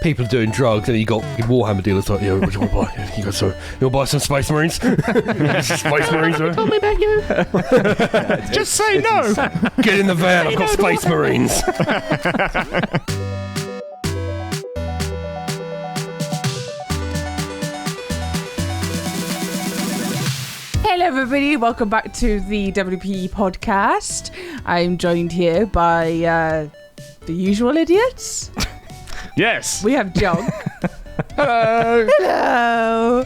People are doing drugs, and you got Warhammer dealers like, what do you want to buy? You want to buy some Space Marines? Space Marines, right? Tell me about you. Just say no. Get in the van, I've got Space Marines. Hello everybody, welcome back to the WPE podcast. I'm joined here by the usual idiots. Yes. We have John. Hello. Hello.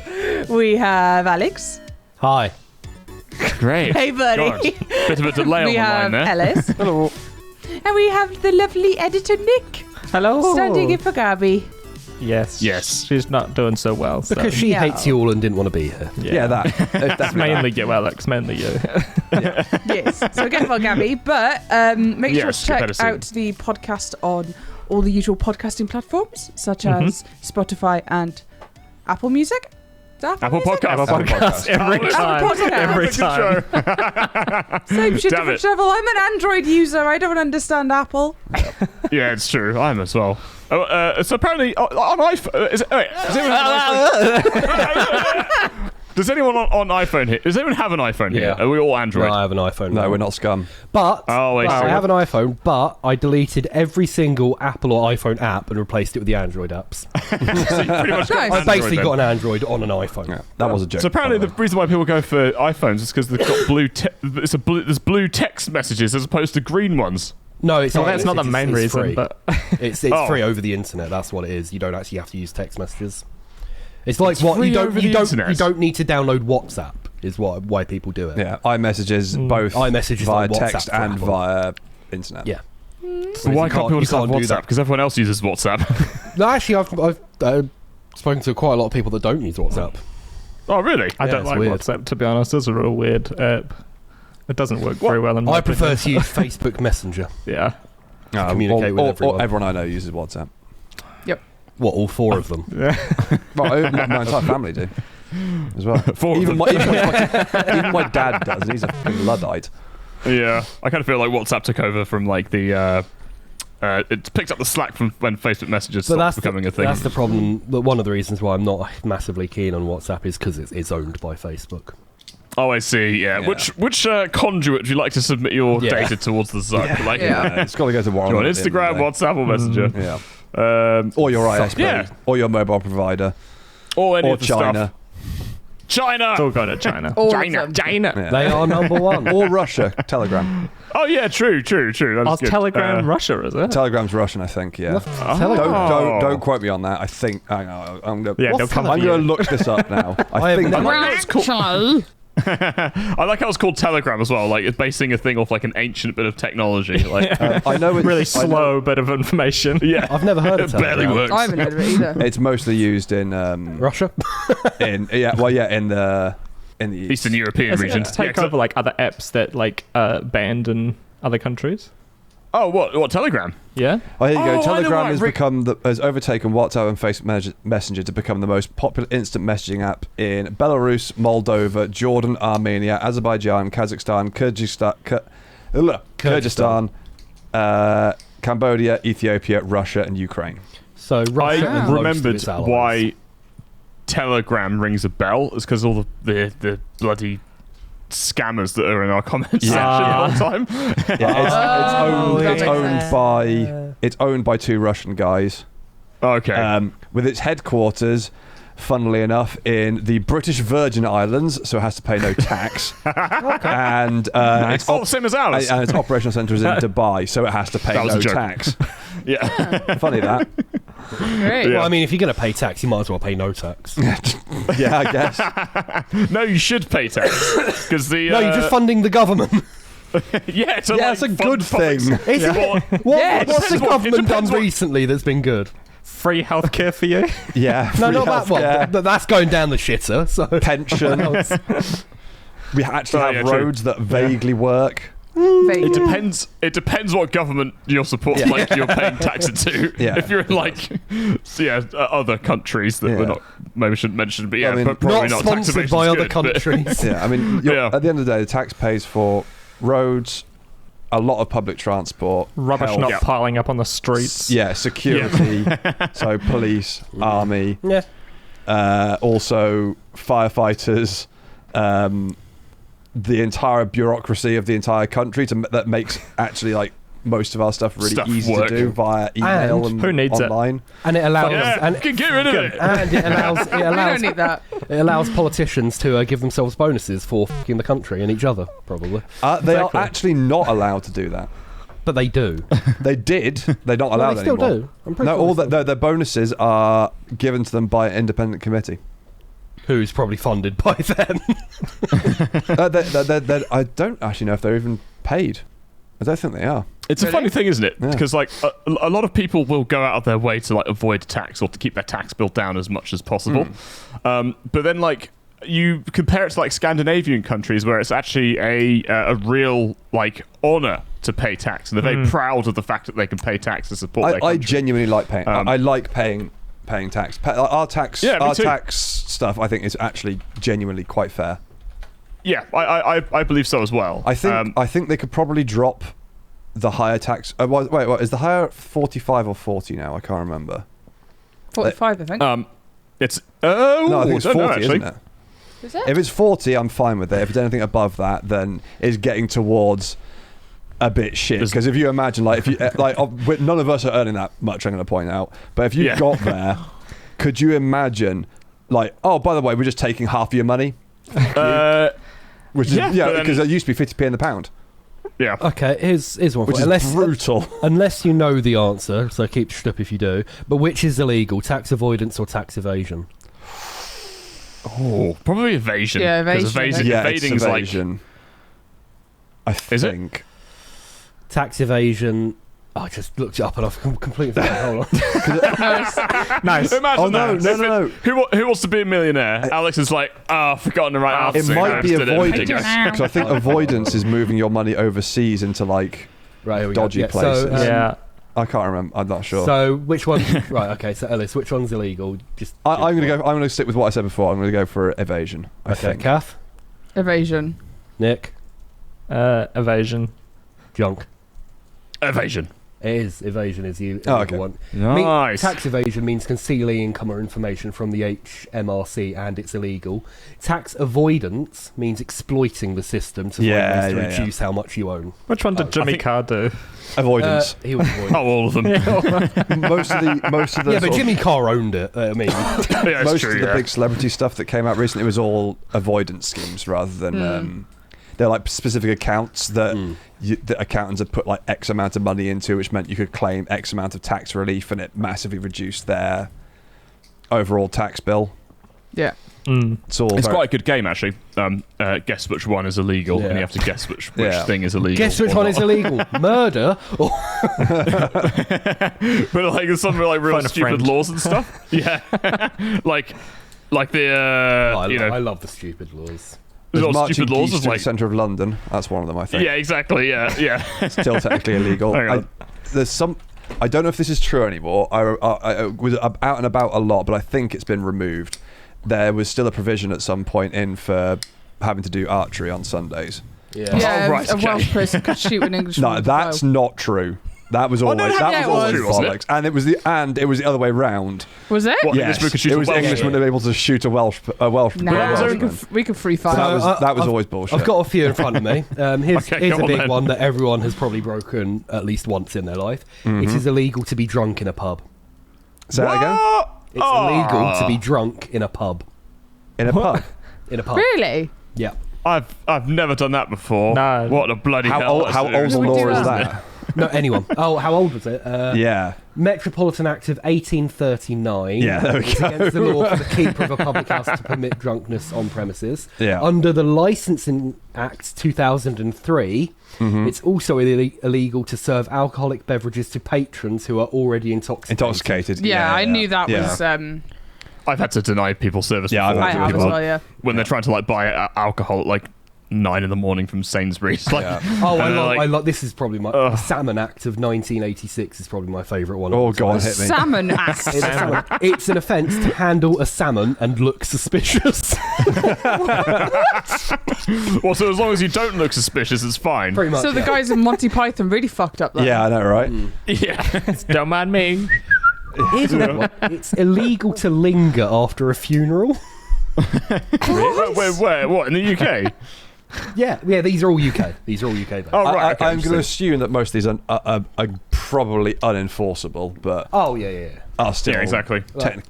We have Alex. Hi. Great. Hey buddy. God. Bit of a delay We on the have line there. Ellis. Hello. And we have the lovely editor Nick. Hello. Standing in for Gabby. Yes. Yes. She's not doing so well. So. Because she hates you all and didn't want to be here. Yeah, that. That's mainly you, Alex. Mainly you. Yes. So get for Gabby. But make sure to check out the podcast on all the usual podcasting platforms, such as Spotify and Apple Music. Apple Podcast. Every time. Same shit, Damn different it. shovel. I'm an Android user. I don't understand Apple. Yeah, it's true. I'm as well. So apparently on iPhone, does anyone on iPhone here? Does anyone have an iPhone here? Yeah. Are we all Android? No, I have an iPhone. No, we're not scum. But I see. I have an iPhone, but I deleted every single Apple or iPhone app and replaced it with the Android apps. So you pretty much got Nice. an I Android basically then. got an Android on an iPhone. Yeah, that was a joke. So apparently the reason why people go for iPhones is because they've got there's blue text messages as opposed to green ones. No, it's Well, that's not the main reason, free. but It's free over the internet. That's what it is. You don't actually have to use text messages. It's like It's what free you don't over the internet. you don't need to download WhatsApp. Is why people do it. Yeah, iMessages both iMessages via on WhatsApp text for and Apple. via internet. Yeah. So why can't people just have do WhatsApp? that. Because everyone else uses WhatsApp. No, actually, I've spoken to quite a lot of people that don't use WhatsApp. Oh, really? I Yeah, don't it's like weird. WhatsApp, to be honest. It's a real weird app. It doesn't work very well in my I prefer opinion. to use Facebook Messenger. Yeah. Communicate with everyone. Everyone I know uses WhatsApp. What, all four of them? Well, my entire family do as well. Even my dad does. And he's a fucking Luddite. Yeah, I kind of feel like WhatsApp took over from like the. It picked up the slack from when Facebook Messages stopped becoming a thing. That's the problem. But one of the reasons why I'm not massively keen on WhatsApp is because it's owned by Facebook. Oh, I see. Yeah. Which conduit would you like to submit your data towards the Zuck? Yeah. Like, It's got to go to do you Warhammer. want Instagram, WhatsApp, or Messenger? Yeah. Or Or your ISP. Yeah. Or your mobile provider. Or any Or of the China. stuff. China. It's all going to China. All of China. them. China. Yeah. They are number one. Or Russia. Telegram. Oh yeah, true. That Oh, is good. Telegram Russia, is it? Telegram's Russian, I think. Yeah. Telegram. Don't quote me on that. I think I'm gonna. Yeah, What's they'll come I'm for going to you. look this up now. I think. never- I like how it's called Telegram as well. Like it's basing a thing off like an ancient bit of technology. Like I know it's Really I know slow bit of information. yeah, I've never heard of it barely Telegram. works. I haven't heard of it either. It's mostly used in Russia? in the Eastern European Is it region. going to take Yeah, 'cause over like other apps that like banned in other countries? oh, what Telegram? Yeah. Oh, here you Oh, I go. know Telegram why. has overtaken WhatsApp and Facebook Messenger to become the most popular instant messaging app in Belarus, Moldova, Jordan, Armenia, Azerbaijan, Kazakhstan, Kyrgyzstan, Cambodia, Ethiopia, Russia, and Ukraine. So Russia I and most of remembered its allies. why Telegram rings a bell. It's because all the bloody scammers that are in our comments section all the time. Yeah, it's owned by two Russian guys. Okay. With its headquarters, funnily enough, in the British Virgin Islands, so it has to pay no tax. And Same as ours. and its operational centre is in Dubai, so it has to pay That was no a joke. tax. yeah. Funny that. Great. Yeah. Well, I mean, if you're going to pay tax, you might as well pay no tax. Yeah, I guess. No, you should pay tax because the No, you're just funding the government. yeah, it's It's a good thing. Is it? Yeah, What's the it government done depends what- recently that's been good? Free healthcare for you? Yeah. No, free not that one. healthcare, But that's going down the shitter. So pension. We actually Oh, have yeah, true. roads that vaguely work. Vaguely. It depends. It depends what government you're supporting. Yeah. Like you're paying tax into. Yeah. If you're in like, other countries that we're Yeah. not maybe shouldn't mention, but yeah, I mean, but probably not not. sponsored Tax by evasion's other good, but- countries. Yeah, I mean, Yeah. at the end of the day, the tax pays for roads, a lot of public transport, Rubbish health, not piling up on the streets. yeah, security, so police, army, also firefighters, the entire bureaucracy of the entire country that makes actually like most of our stuff really easy to do via email and who needs online. It? And it allows and get rid of it. And it allows We don't need that. it allows politicians to give themselves bonuses for f***ing the country and each other, probably. They are actually not allowed to do that. But they do. They did. They're not allowed They still anymore. do. I'm pretty No, sure all they still their bonuses are given to them by an independent committee. who's probably funded by them. I don't actually know if they're even paid. I don't think they are. It's a funny thing, isn't it? Yeah. Because like a lot of people will go out of their way to like avoid tax or to keep their tax bill down as much as possible. But then like you compare it to like Scandinavian countries where it's actually a real like honor to pay tax, and they're very proud of the fact that they can pay tax to support their country. I genuinely like paying. I like paying tax. Our tax stuff, I think, is actually genuinely quite fair. Yeah, I believe so as well. I think they could probably drop the higher tax. Wait, is the higher 45 or 40 now? I can't remember. 45, I think. It's no, I think it's 40, know, isn't it? Is it? If it's 40, I'm fine with it. If it's anything above that, then it's getting towards a bit shit. Because if you imagine, like, if you none of us are earning that much, I'm going to point out. But if you got there, could you imagine, like, oh, by the way, we're just taking half of your money? Which is because it used to be 50p in the pound. Yeah. Okay, here's one. Which is brutal. Unless you know the answer, so keep shut up if you do. But which is illegal, tax avoidance or tax evasion? Oh, probably evasion. Yeah, evasion. Evading is evasion. Like, I think. Tax evasion. I just looked it up and I've completely forgotten. Hold on. Nice. Imagine that. No. Who wants to be a millionaire? Alex is like, I've forgotten the right answer. It might be avoidance. everything. Because I think avoidance is moving your money overseas into like dodgy places. So, I can't remember. I'm not sure. So which one? Right. Okay. So Ellis, which one's illegal? I'm gonna stick with what I said before. I'm gonna go for evasion. I think. Kath? Evasion. Nick? Evasion. Junk? Evasion. It is. Evasion is the illegal one. Nice. Tax evasion means concealing income or information from the HMRC, and it's illegal. Tax avoidance means exploiting the system to find ways to reduce how much you own. Which one did Jimmy Carr do? Avoidance. He was avoiding. All of them. most of the. Yeah, but Jimmy Carr owned it. I mean, most of the big celebrity stuff that came out recently was all avoidance schemes rather than. They're like specific accounts that the accountants had put like X amount of money into, which meant you could claim X amount of tax relief, and it massively reduced their overall tax bill. Yeah. It's quite a good game, actually. Guess which one is illegal, and you have to guess which thing is illegal. Guess which one is illegal? Murder? Or but like there's some like real stupid laws and stuff. Yeah, like the I love the stupid laws. There's marching stupid laws of like the centre of London. That's one of them, I think. Yeah, exactly. Yeah. Still technically illegal. There's some. I don't know if this is true anymore. I was out and about a lot, but I think it's been removed. There was still a provision at some point in for having to do archery on Sundays. Yeah. Right, a Welsh person could shoot an Englishman. No, that's not true. That was always bollocks, and it was the other way round. Was it? What, yes, it was Englishmen that were able to shoot a Welsh. We could free fire. That was always bullshit. I've got a few in front of me. Here's a big one that everyone has probably broken at least once in their life. It is illegal to be drunk in a pub. Say that again. It's illegal to be drunk in a pub. In a pub. In a pub. Really? Yeah. I've never done that before. No. What a bloody hell! How old a law is that? No, anyone. Oh, how old was it? Yeah. Metropolitan Act of 1839. Yeah, there we go. Against the law for the keeper of a public house to permit drunkenness on premises. Yeah. Under the Licensing Act 2003, it's also illegal to serve alcoholic beverages to patrons who are already intoxicated. Yeah, I knew that was... I've had to deny people service before. I have as well, yeah. When they're trying to like buy alcohol at like 9 a.m. from Sainsbury's. Like, I love. This is probably my the Salmon Act of 1986 is probably my favourite one. Oh, go on, hit me. Salmon Act. It's an offence to handle a salmon and look suspicious. Well, so as long as you don't look suspicious, it's fine. Pretty much. So the guys in Monty Python really fucked up that. Yeah, I know, right? Yeah. Don't mind me. It's illegal to linger after a funeral. Where? What, in the UK? Yeah, these are all UK. These are all UK based. Oh, right. Okay, I'm going to assume that most of these are probably unenforceable, but are still exactly.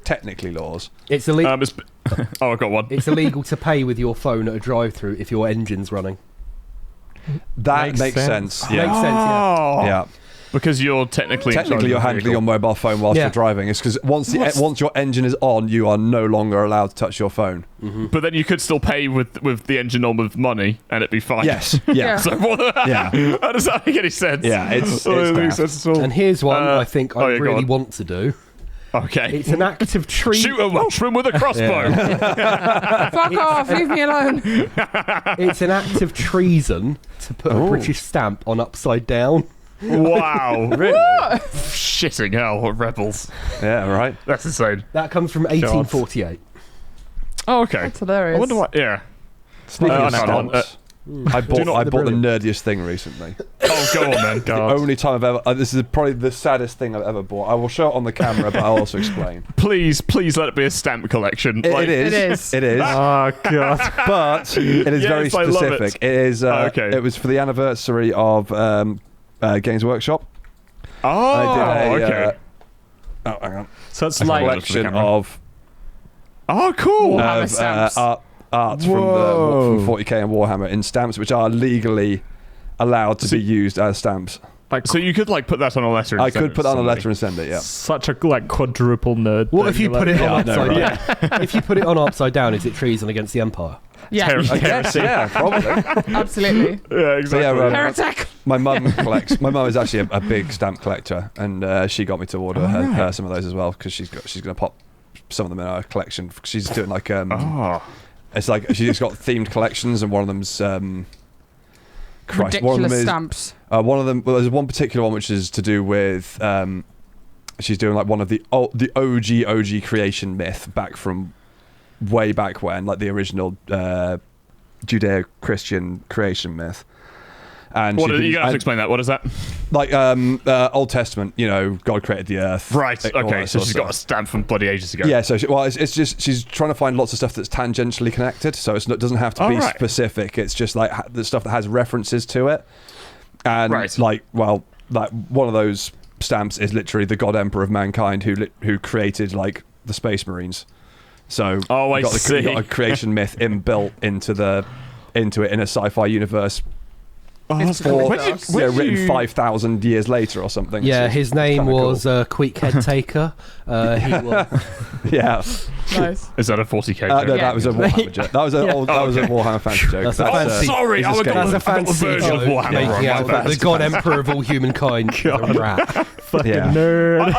technically laws. It's illegal. I got one. It's illegal to pay with your phone at a drive-through if your engine's running. That makes sense. Yeah. Makes sense. Yeah. Yeah. Because you're technically you're handling your mobile phone whilst you're driving. It's because once your engine is on, you are no longer allowed to touch your phone. Mm-hmm. But then you could still pay with the engine on with money, and it'd be fine. Yes. Yeah. So how does that make any sense? Yeah. It's and here's one I think I really want to do. Okay. It's an act of treason. Shoot a Welshman with a crossbow. Fuck off, leave me alone. It's an act of treason to put a British stamp on upside down. Wow. Really? Shitting hell, what rebels. Yeah, right. That's insane. That comes from 1848. Oh, okay. That's hilarious. I wonder what, Speaking of stamps, I bought the nerdiest thing recently. Oh, go on then. The only time I've ever... this is probably the saddest thing I've ever bought. I will show it on the camera, but I'll also explain. Please let it be a stamp collection. It is. Oh, God. But it is very specific. It is. It was for the anniversary of Games Workshop. Oh, okay. Hang on. So it's a like collection of... Oh, cool. Warhammer stamps. Arts from 40k and Warhammer in stamps, which are legally allowed to be used as stamps. So you could put that on a letter. I could put that on a letter and send it. Yeah. Such a quadruple nerd. What if you put it on upside down? Yeah. If you put it on upside down, is it treason against the Empire? Yeah. Yeah, probably. Absolutely. Yeah, exactly. Heretic. My mum collects. My mum is actually a big stamp collector, and she got me to order her some of those as well because she's going to pop some of them in her collection. She's doing like it's like she's got themed collections, and one of them's ridiculous one of them is, stamps. One of them. Well, there's one particular one which is to do with. She's doing like one of the OG creation myth back from way back when, like the original Judeo-Christian creation myth. And you have to explain that. What is that? Like Old Testament, God created the earth. Right. Okay. So she's got a stamp from bloody ages ago. Yeah. So it's just she's trying to find lots of stuff that's tangentially connected. So it doesn't have to be specific. It's just like the stuff that has references to it. And one of those stamps is literally the God Emperor of mankind who created like the Space Marines. So you got a creation myth inbuilt into it in a sci-fi universe. Oh, that's cool. Written 5,000 years later or something. Yeah, his name was Quick Head Taker. He was. Yeah. Nice. Is that a 40k? No, that was a Warhammer joke. That was a Warhammer fantasy joke. Sorry, I got a fancy version of Warhammer. Making out that the God Emperor of all humankind is a rat. Fucking nerd.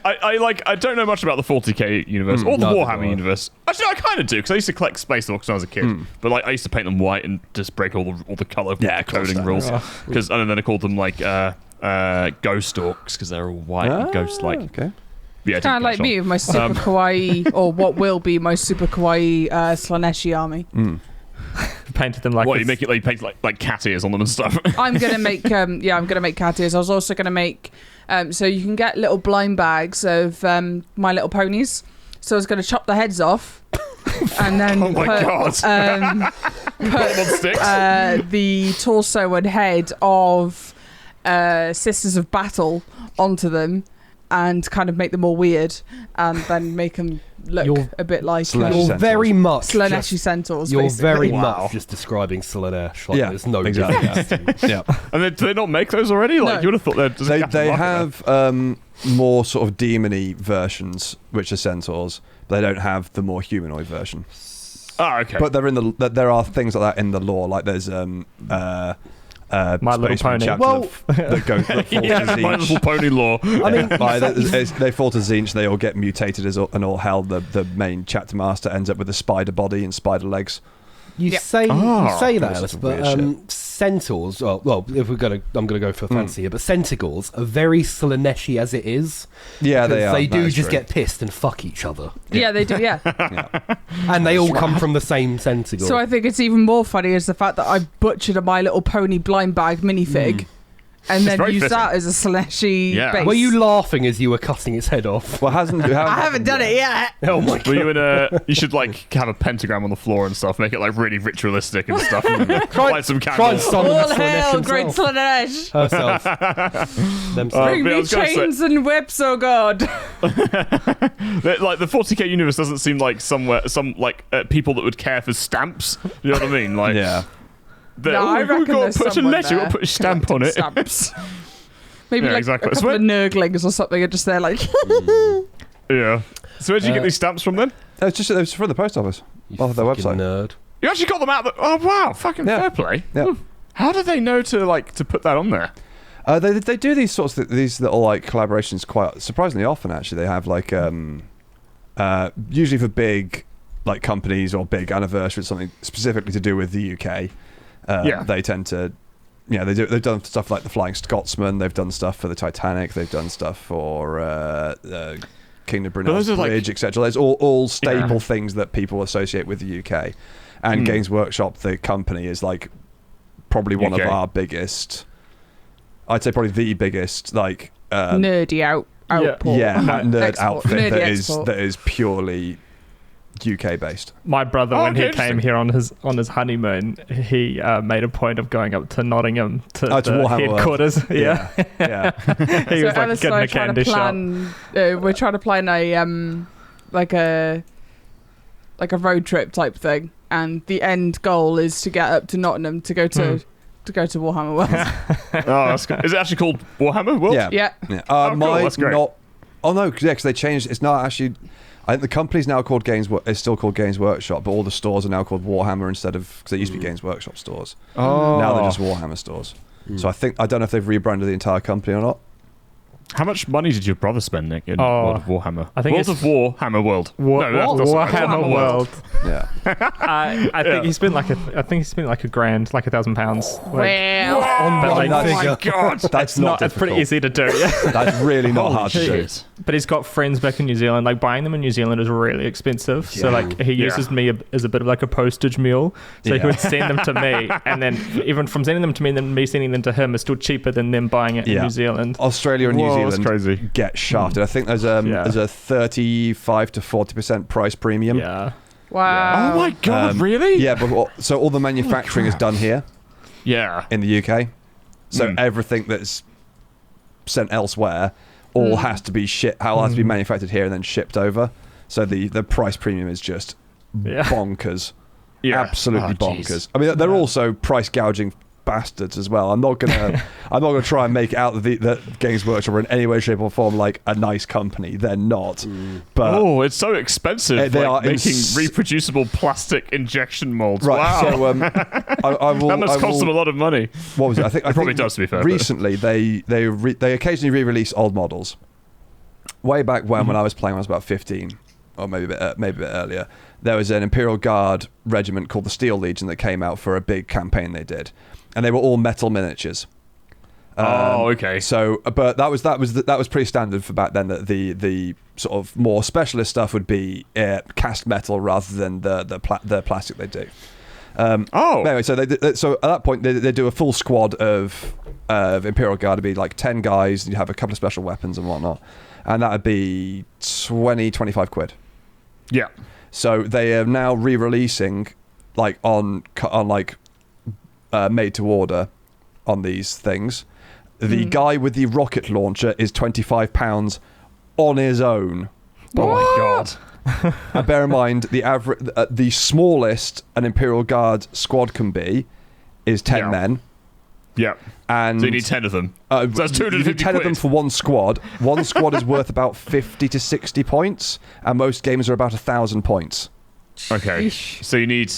I don't know much about the 40k universe or the Warhammer universe. Actually, I kind of do because I used to collect Space Dogs when I was a kid. But I used to paint them white and just break all the color coding rules because and then I called them like ghost orcs because they're all white and ghost-like. Okay. Yeah, kind of like me with my super kawaii, or what will be my super kawaii Slaneshi army. Painted them like. What you make it like paint like cat ears on them and stuff. I'm gonna make I'm gonna make cat ears. I was also gonna make so you can get little blind bags of My Little Ponies. So I was gonna chop the heads off. And then put the torso and head of Sisters of Battle onto them and kind of make them all weird and then make them look a bit like you're very much Slaneshi centaurs. You're very much just describing Slanesh. Like, there's no exactly. Yeah. And do they not make those already? Like you would have thought they have more sort of demony versions, which are centaurs. They don't have the more humanoid version. Oh, okay. But there are things like that in the lore. Like there's My Little Pony. My Little Pony lore. I mean, they fall to Tzeentch. They all get mutated and all hell. The main chapter master ends up with a spider body and spider legs. You Yep. say that, Ellis, but weird centaurs. Well, if I'm gonna go for fancy here, but centaurs are very Slaneshi as it is. Yeah, they are. They do That is just true. get pissed and fuck each other, Yeah, they do. Yeah. and they all come from the same centaur. So I think it's even more funny is the fact that I butchered a My Little Pony blind bag minifig. And then very use fitting. that as a slashy base. Were you laughing as you were cutting its head off? Well, I haven't done it yet. Oh my god! Were you in a? You should like have a pentagram on the floor and stuff. Make it like really ritualistic and stuff. Light some Try and candles. summon All Slanesh hail, great himself. Slanesh. Herself. Bring but I me was gonna say- chains and whips, oh god. Like the 40k universe doesn't seem like people that would care for stamps. You know what I mean? Like Yeah. I we've reckon got there's to put a someone letter. We've there got to put a stamp on it. Stamps. Maybe Yeah, like exactly. a couple of nurglings or something are just there like... Yeah. So where did you get these stamps from then? It was from the post office. Off their fucking website. nerd. You actually got them out. Oh wow! Fucking fair play. Yeah. How do they know to put that on there? They do these sorts of these little like collaborations quite surprisingly often. Actually, they have like usually for big like companies or big anniversaries, something specifically to do with the UK. They tend to, they've done stuff like the Flying Scotsman. They've done stuff for the Titanic. They've done stuff for King of Brunel's Bridge, etc. There's all staple things that people associate with the UK. And Games Workshop, the company, is like probably one of our biggest. I'd say probably the biggest like nerdy output. nerd outfit Nerdy that is purely UK based. My brother, when he came here on his honeymoon, he made a point of going up to Nottingham to the Warhammer headquarters. World. Yeah. He was like Ellis getting and I a candy shop. we're trying to plan a like a road trip type thing, and the end goal is to get up to Nottingham to go to Warhammer World. That's good. Is it actually called Warhammer World? Yeah. Cool, that's great. Because they changed. It's not actually. I think the company's now called It's still called Games Workshop, but all the stores are now called Warhammer instead of, because they used to be Games Workshop stores. Now they're just Warhammer stores. So I don't know if they've rebranded the entire company or not. How much money did your brother spend, Nick, in World of Warhammer? I think World of Warhammer World. Warhammer World. Yeah. I think he spent like a grand, like £1,000. My God, That's not. It's pretty easy to do. Yeah. That's really not hard to do. But he's got friends back in New Zealand. Like buying them in New Zealand is really expensive. So like he uses me as a bit of like a postage mule. So he would send them to me, and then even from sending them to me, and then me sending them to him is still cheaper than them buying it in New Zealand. Australia and New Zealand crazy. get shafted. I think there's a 35 to 40% price premium. Yeah. Wow. Oh my God, really? Yeah, but so all the manufacturing is done here. Yeah. In the UK. So everything that's sent elsewhere all has to be has to be manufactured here and then shipped over. So the price premium is just bonkers. Yeah. Absolutely bonkers. I mean, they're also price gouging bastards as well. I'm not gonna try and make out that Games Workshop are in any way, shape, or form like a nice company. They're not. But it's so expensive. They are making reproducible plastic injection molds. Right. Wow. So that must cost them a lot of money. What was it? I think probably does, to be fair. Recently, they occasionally re-release old models. Way back when I was playing, when I was about 15, or maybe a bit earlier. There was an Imperial Guard regiment called the Steel Legion that came out for a big campaign they did. And they were all metal miniatures. Okay. So, but that was pretty standard for back then. That the sort of more specialist stuff would be cast metal rather than the plastic they do. Anyway, so so at that point they do a full squad of Imperial Guard. It'd be like 10 guys, and you have a couple of special weapons and whatnot, and that would be 25 quid. Yeah. So they are now re-releasing like on like. Made to order on these things. The guy with the rocket launcher is £25 on his own. Oh my God. And bear in mind, the smallest an Imperial Guard squad can be is 10 men. Yeah. And so you need 10 of them. So that's 250 you need 10 of them for one squad. One squad is worth about 50 to 60 points, and most games are about 1,000 points. Okay. So you need...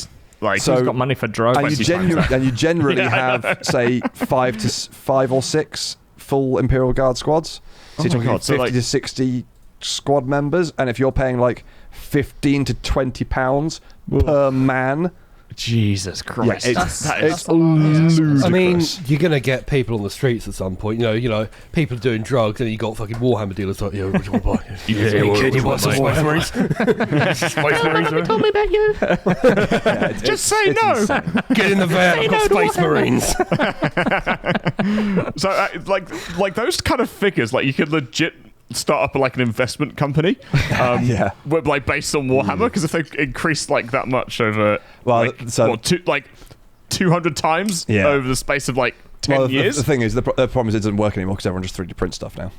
Like, so, who's got money for drugs? And you generally have, say, 5 or 6 full Imperial Guard squads. So you're talking 50 to 60 squad members, and if you're paying like £15 to £20 per man Jesus Christ. Yeah, That's a lot. I mean, you're going to get people on the streets at some point. You know, people are doing drugs, and you got fucking Warhammer dealers like, what do you want to buy? You want some Space Marines? Space Marines, tell me about you. Just say no. Insane. Get in the van, I've got Space Marines. So, like those kind of figures, like you could legit start up like an investment company, like based on Warhammer, because if they increase like that much over, 200 times over the space of like 10 years. The thing is, the problem is it doesn't work anymore because everyone just 3D print stuff now.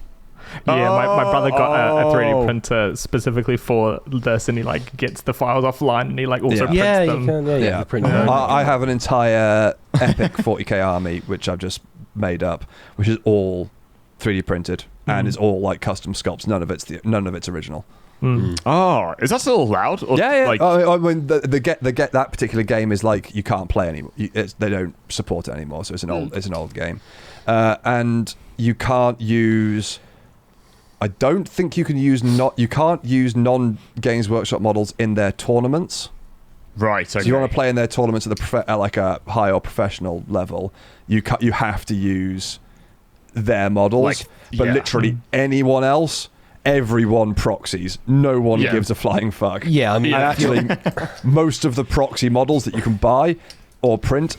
Yeah, my brother got a 3D printer specifically for this, and he like gets the files offline, and he like also prints them. You can. I have an entire epic 40k army which I've just made up, which is all 3D printed and is all like custom sculpts. None of it's original. Oh, is that still allowed? Or, yeah. Like, I mean, that particular game is like you can't play anymore. They don't support it anymore, so it's an old game, and you can't use. I don't think you can use you can't use non-Games Workshop models in their tournaments. Right. Okay. So you want to play in their tournaments at like a high or professional level. You have to use their models, literally anyone else. Everyone proxies. No one gives a flying fuck. Yeah, I mean, and actually, most of the proxy models that you can buy or print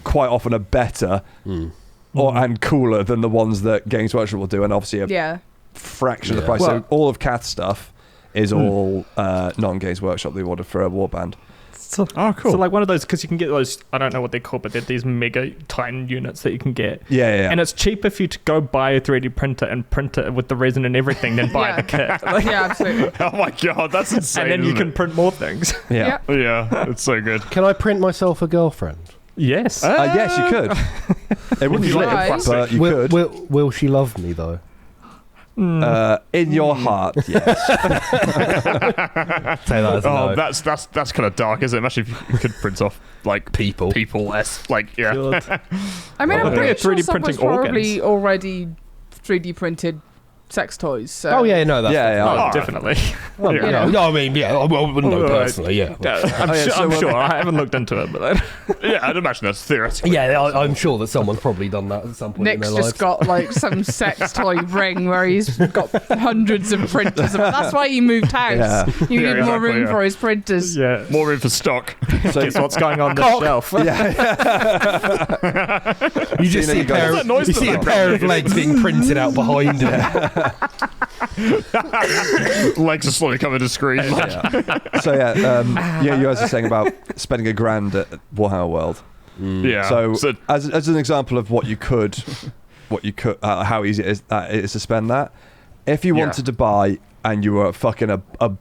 quite often are better and cooler than the ones that Games Workshop will do, and obviously a fraction of the price. Well, so all of Kath's stuff is all non-Games Workshop they ordered for a warband. So, cool. So like one of those, because you can get those, I don't know what they're called, but they're these mega Titan units that you can get. Yeah. And it's cheaper for you to go buy a 3D printer and print it with the resin and everything than buy the kit. Yeah, absolutely. Oh my god, that's insane. And then you can print more things. Yeah, it's so good. Can I print myself a girlfriend? Yes. Yes, you could. It wouldn't be Right. but you could. Will she love me though? In your heart, yes. Say that as a no. That's kind of dark, isn't it? Imagine if you could print off like people. Like, yeah. I mean, I'm pretty sure 3D someone's printing probably already 3D printed sex toys. So. Oh yeah, no, that's Oh, definitely. No, I mean, I wouldn't know personally. Yeah, I'm sure. I haven't looked into it, but I'd imagine that's theoretical. yeah, I'm sure that someone's probably done that at some point Nick's in their just lives. got like some sex toy ring where he's got hundreds of printers. That's why he moved house. Yeah. You need more room for his printers. yeah. More room for stock. So Guess what's going on the shelf? You just see a pair of legs being printed out behind him. Legs are slowly coming to screen. So you guys are saying about spending $1,000 at Warhammer World. Yeah. So as an example of what you could, how easy it is to spend that. If you wanted to buy, and you were fucking a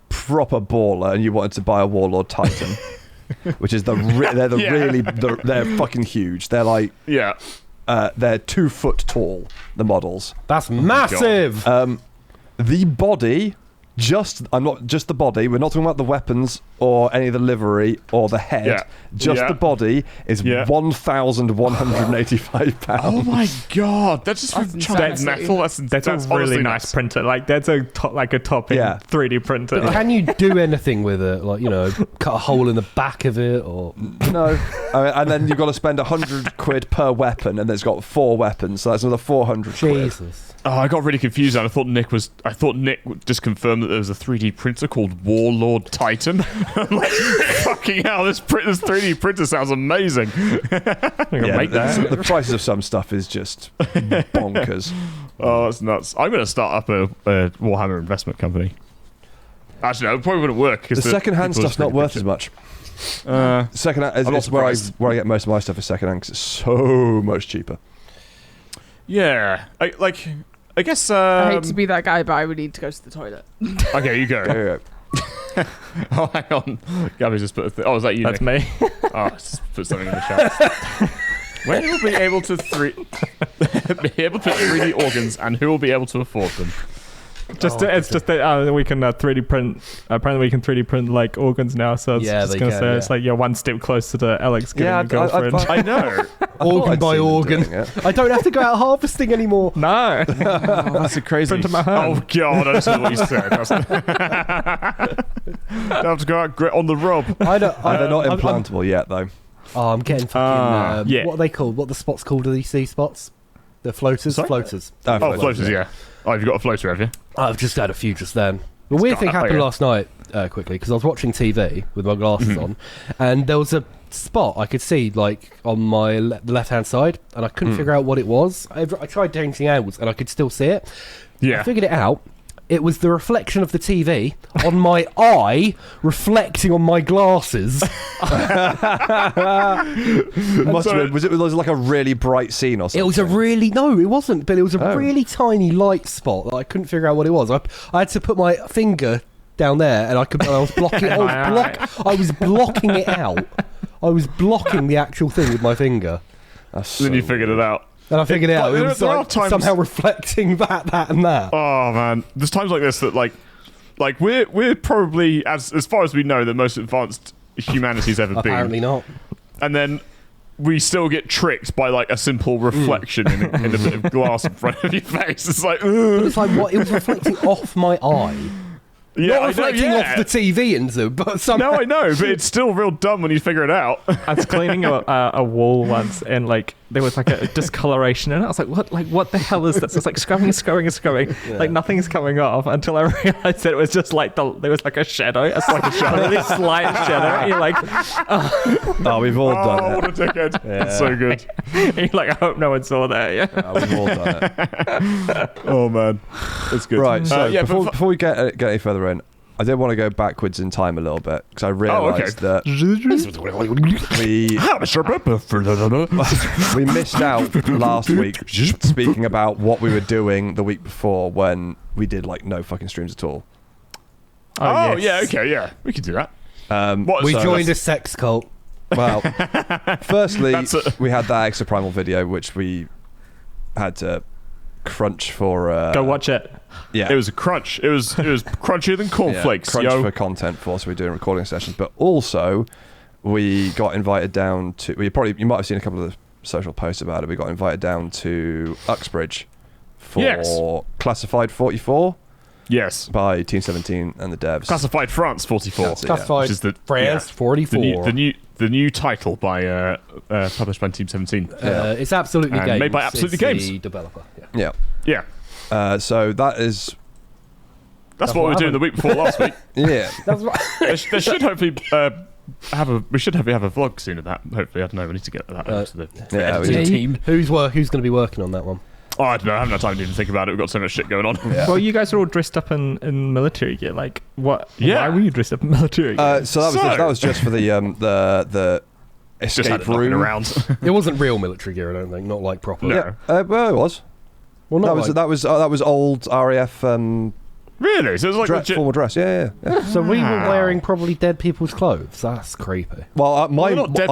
proper baller, and you wanted to buy a Warlord Titan, which is they're fucking huge. They're like they're 2 foot tall. The models. That's massive. The body, I'm not just the body. We're not talking about the weapons or any of the livery or the head. Yeah. Just the body is £1,185. Oh my god, that's just That's from metal. That's a really nice printer. Like that's a top end 3D printer. But can you do anything with it? Like, cut a hole in the back of it, or no? And then you've got to spend £100 per weapon, and it's got 4 weapons, so that's another £400. Jesus. Oh, I got really confused. I thought Nick just confirmed that there was a 3D printer called Warlord Titan. I'm like, fucking hell, this 3D printer sounds amazing. Make that. The prices of some stuff is just bonkers. Oh, that's nuts. I'm going to start up a Warhammer investment company. Actually, no, it probably wouldn't work. The second-hand stuff's not worth as much. Second-hand is where I get most of my stuff is second-hand because it's so much cheaper. Yeah. I guess... I hate to be that guy, but I would need to go to the toilet. Okay, you go. Oh, hang on. Gabby's just put is that you, That's Nick? me. Oh, just put something in the chat. When will be able to 3D organs, and who will be able to afford them? Just that we can 3D print. Apparently, we can 3D print like organs now. So it's just gonna say it's like you're one step closer to Alex getting a girlfriend. I know. Organ by organ. I don't have to go out harvesting anymore. No, that's a crazy. Print in my hand. Oh god, I just know what you said. have to go out on the rob. They're not implantable yet, though. Oh, I'm getting fucking. yeah. What are they called? What are the spots called? Are these sea spots? The floaters? Sorry? Floaters. Floaters, yeah. Oh, have you got a floater, have you? I've just had a few just then. The weird thing happened last night, quickly, because I was watching TV with my glasses on, and there was a spot I could see, like, on my the left-hand side, and I couldn't figure out what it was. I tried changing angles, and I could still see it. Yeah. I figured it out. It was the reflection of the TV on my eye reflecting on my glasses. Was it like a really bright scene or something? It was it wasn't, but it was a really tiny light spot that I couldn't figure out what it was. I had to put my finger down there, and I was blocking. I was blocking it out. I was blocking the actual thing with my finger. Then you figured it out. And I figured it out. It was there like somehow reflecting that, and that. Oh man, there's times like this that like we're probably as far as we know the most advanced humanity's ever been. Apparently not. And then we still get tricked by like a simple reflection in a bit of glass in front of your face. It's like, But it's like what? It was reflecting off my eye. yeah, Not reflecting off the TV into, but somehow. No, I know, but it's still real dumb when you figure it out. I was cleaning a wall once, and like there was like a discoloration in it. I was like, what the hell is this? It's like scrubbing. Yeah. Like nothing's coming off until I realized that it was just like there was like a shadow. It's like a really slight shadow. And you're like, oh, we've all done it. What a dickhead. That's so good. And you're like, I hope no one saw that. Yeah. We've all done it. Oh man, that's good. Right, so yeah, before we get any further in, I did want to go backwards in time a little bit because I realised that we missed out last week speaking about what we were doing the week before when we did like no fucking streams at all. Oh yeah, okay, yeah, we could do that. We joined a sex cult. Well, firstly, we had that extra primal video which we had to crunch for. Go watch it. Yeah, it was a crunch. It was crunchier than cornflakes. Crunch for content for us. We're doing recording sessions, but also we got invited down to. You might have seen a couple of the social posts about it. We got invited down to Uxbridge for Classified 44. Yes, by Team 17 and the devs. Classified France 44. Classified which is the France 44. The new title by published by Team 17. It's Absolutely Games. Made by Absolutely Games. The developer. Yeah. So that's what we were doing the week before last week. Yeah. That's right. There should hopefully we should have a vlog soon of that. Hopefully, I don't know. We need to get that to the team. Who's going to be working on that one? Oh, I don't know. I haven't had time to even think about it. We've got so much shit going on. Yeah. Well, you guys are all dressed up in military gear. Like, what? Yeah. Why were you dressed up in military gear? So that was just for the escape room. Around. It wasn't real military gear, I don't think. Not like proper. No. Yeah. Well, it was. Well, that was old RAF. Really? So it was like formal dress. Yeah. So we were wearing probably dead people's clothes. That's creepy. Well, I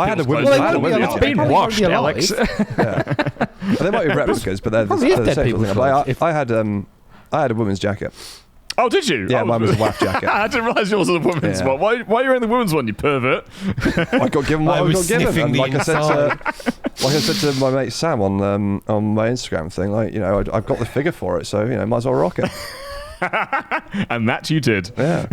had a women's. It's been washed, Alex. They might be replicas, but they're the same thing. I had a women's jacket. Oh, did you? Yeah, mine was a WAF jacket. I didn't realise yours was a women's one. Why are you wearing the women's one, you pervert? I got given what I got given. And like I said to my mate Sam on my Instagram thing, like, I've got the figure for it, so might as well rock it. And that you did. Yeah.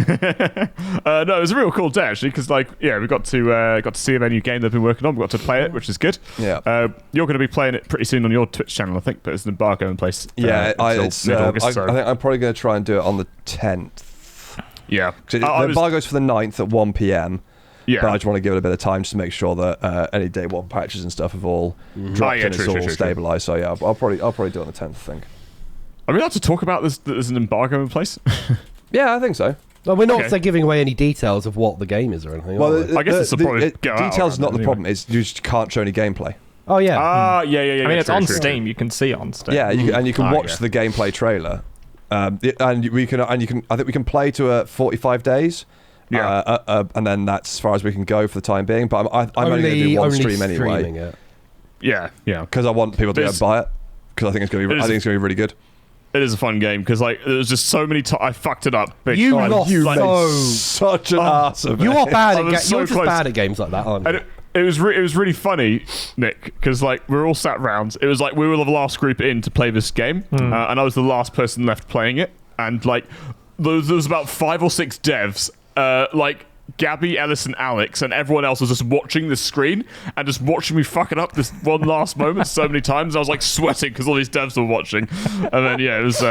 No, it was a real cool day actually, because we got to see a new game they've been working on. We got to play it, which is good. Yeah. You're going to be playing it pretty soon on your Twitch channel, I think, but there's an embargo in place. Yeah, it's mid-August. I think I'm probably going to try and do it on the 10th. Yeah. The embargo's for the 9th at 1 p.m. Yeah. But I just want to give it a bit of time just to make sure that any day one patches and stuff have all dropped and it's all stabilised. So yeah, I'll probably do it on the 10th, I think. Are we allowed to talk about this? There's an embargo in place? Yeah, I think so. Well, we're not giving away any details of what the game is or anything. Well, I guess it's probably details not the problem. It's you just can't show any gameplay. Oh yeah. Yeah. I mean, it's on Steam. You can see it on Steam. Yeah, and you can watch the gameplay trailer. And we can. I think we can play to 45 days. Yeah. And then that's as far as we can go for the time being. But I'm only going to do one stream anyway. It. Yeah. Because I want people to go buy it. Because I think it's going to be really good. It is a fun game because there was just so many times I fucked it up. You lost such an ass of it. You are bad at games. You're just bad at games like that, aren't you? And it was really funny, Nick, because we're all sat round. It was like we were the last group in to play this game, and I was the last person left playing it. And there was about 5 or 6 devs, like Gabby, Ellis, and Alex, and everyone else was just watching the screen and just watching me fuck it up this one last moment so many times. I was like sweating because all these devs were watching, and then it was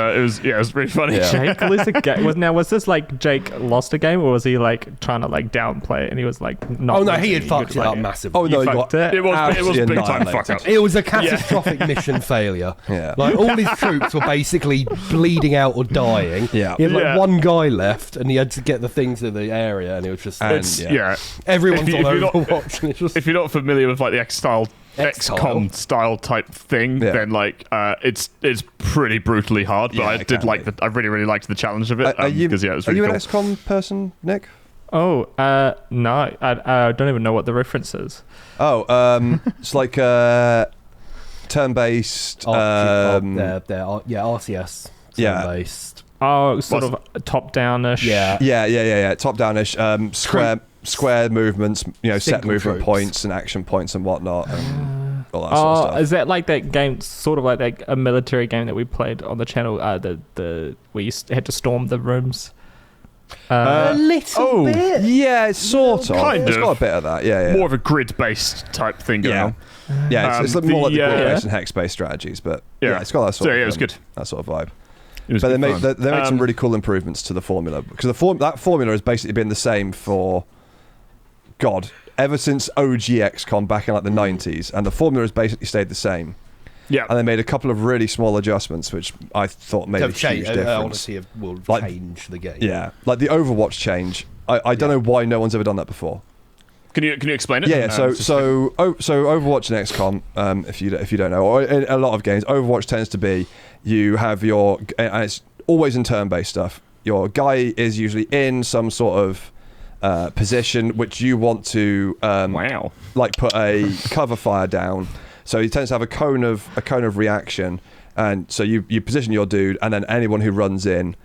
really funny. Yeah. Jake lose a game. Was this like Jake lost a game, or was he like trying to like downplay it and he was like not? Oh no, he had fucked it up massively. Oh no, he fucked it. It was big time fuck up. It was a catastrophic mission failure. Yeah. Like all his troops were basically bleeding out or dying. Yeah. He had like one guy left, and he had to get the things to the area, and it was just everyone's on Overwatch. And it's just, if you're not familiar with like the XCOM style type thing, then like it's pretty brutally hard. But I really liked the challenge of it because it was really cool. Are you an XCOM person, Nick? Oh, no, I don't even know what the reference is. Oh, it's like turn-based. RCS. Turn-based. Oh, sort of top-down-ish. Yeah. Top-down-ish. Square movements, set movement points and action points and whatnot, and all that sort of stuff. Is that like that game, sort of like a military game that we played on the channel, where you had to storm the rooms? A little bit. Yeah, sort of. Kind it's of. got a bit of that, yeah. More of a grid-based type thing going on. Yeah, it's more like the grid-based and hex-based strategies, but it's got that sort of it was good. That sort of vibe. But they made some really cool improvements to the formula, because that formula has basically been the same for ever since OG XCOM back in like the 90s, and the formula has basically stayed the same. Yeah, and they made a couple of really small adjustments, which I thought made a huge difference. Honestly, will change the game. Yeah, like the Overwatch change. I don't know why no one's ever done that before. Can you explain it? Yeah. So Overwatch and XCOM, if you don't know, or in a lot of games, Overwatch tends to be you have and it's always in turn-based stuff. Your guy is usually in some sort of position which you want to like put a cover fire down. So he tends to have a cone of reaction, and so you position your dude, and then anyone who runs in,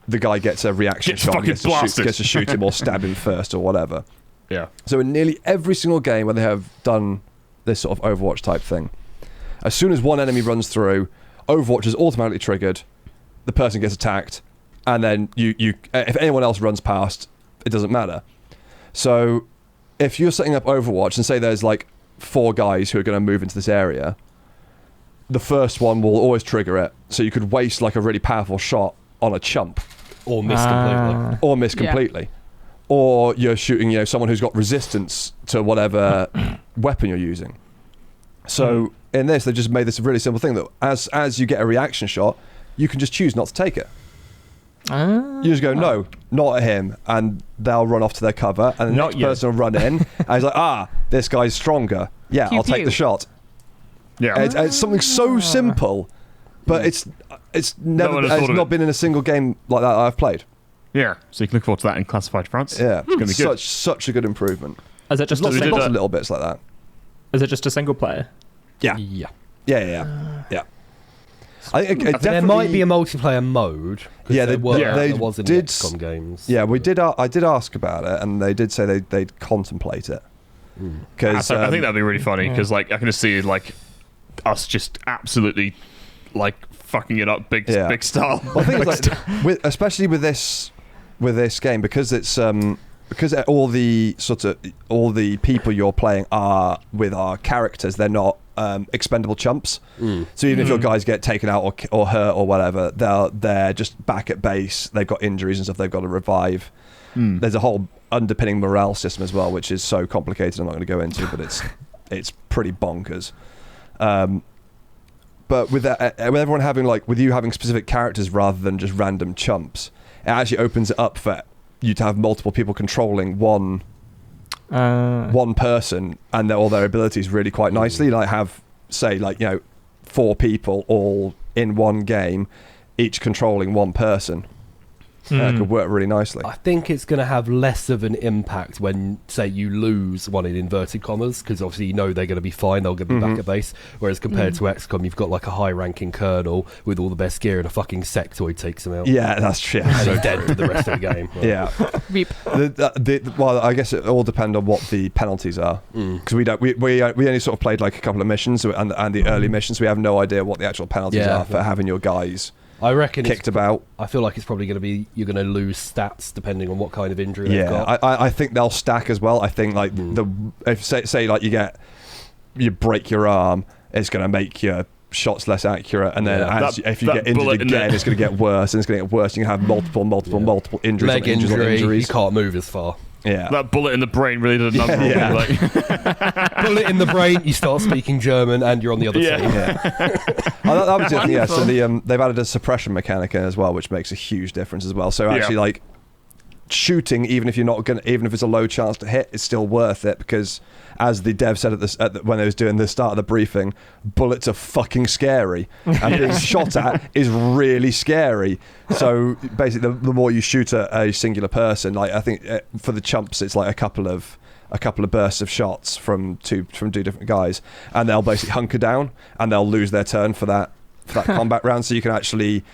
the guy gets a reaction shot, gets to shoot him or stab him first or whatever. Yeah. So in nearly every single game where they have done this sort of Overwatch type thing, as soon as one enemy runs through, Overwatch is automatically triggered, the person gets attacked, and then you if anyone else runs past, it doesn't matter. So if you're setting up Overwatch and say there's like 4 guys who are going to move into this area, the first one will always trigger it. So you could waste like a really powerful shot on a chump. Or miss completely. Or you're shooting, someone who's got resistance to whatever weapon you're using. So in this, they've just made this a really simple thing that as you get a reaction shot, you can just choose not to take it. You just go, no, not at him, and they'll run off to their cover, and the next person will run in, and he's like, this guy's stronger. Yeah, I'll take the shot. Yeah, it's something so simple, but it's not been in a single game like that I've played. Yeah, so you can look forward to that in Classified France. Yeah, it's going to be good. Such a good improvement. Is it just lots of little bits like that? Is it just a single player? Yeah. I think there might be a multiplayer mode. Yeah, there was in the XCOM games. Yeah, I did ask about it, and they did say they'd contemplate it. Because I think that'd be really funny. Because I can just see like us just absolutely like fucking it up big style. Well, I think especially with this game, because it's because all the people you're playing are with our characters, they're not expendable chumps. So even if your guys get taken out or hurt or whatever, they're just back at base. They've got injuries and stuff they've got to revive. There's a whole underpinning morale system as well, which is so complicated I'm not going to go into, but it's pretty bonkers. But with everyone having with you having specific characters rather than just random chumps, it actually opens it up for you to have multiple people controlling one person and all their abilities really quite nicely. Like have 4 people all in one game, each controlling one person. It could work really nicely. I think it's going to have less of an impact when, say, you lose one in inverted commas, because obviously they're going to be fine, they'll get back at base. Whereas compared to XCOM, you've got like a high-ranking colonel with all the best gear, and a fucking sectoid takes him out. Yeah, that's true. And he's dead for the rest of the game. Yeah. Well, I guess it all depends on what the penalties are, because we only sort of played like a couple of missions and the early missions. We have no idea what the actual penalties are for having your guys I reckon kicked about. I feel like it's probably going to be you're going to lose stats depending on what kind of injury they've got. I think they'll stack as well. I think like if say like you break your arm, it's going to make your shots less accurate, and then if you get injured again, it's going to get worse, and it's going to get worse. You can have multiple injuries, leg injuries. You can't move as far. Yeah, that bullet in the brain really did a number on me. Like. Bullet in the brain, you start speaking German, and you're on the other team. That was just, yeah. So they've added a suppression mechanic in as well, which makes a huge difference as well. So actually, like shooting, even if it's a low chance to hit, it's still worth it because, as the dev said when they was doing the start of the briefing, bullets are fucking scary, and being shot at is really scary. So basically, the more you shoot at a singular person, like I think for the chumps, it's like a couple of bursts of shots from two different guys, and they'll basically hunker down and they'll lose their turn for that combat round. So you can actually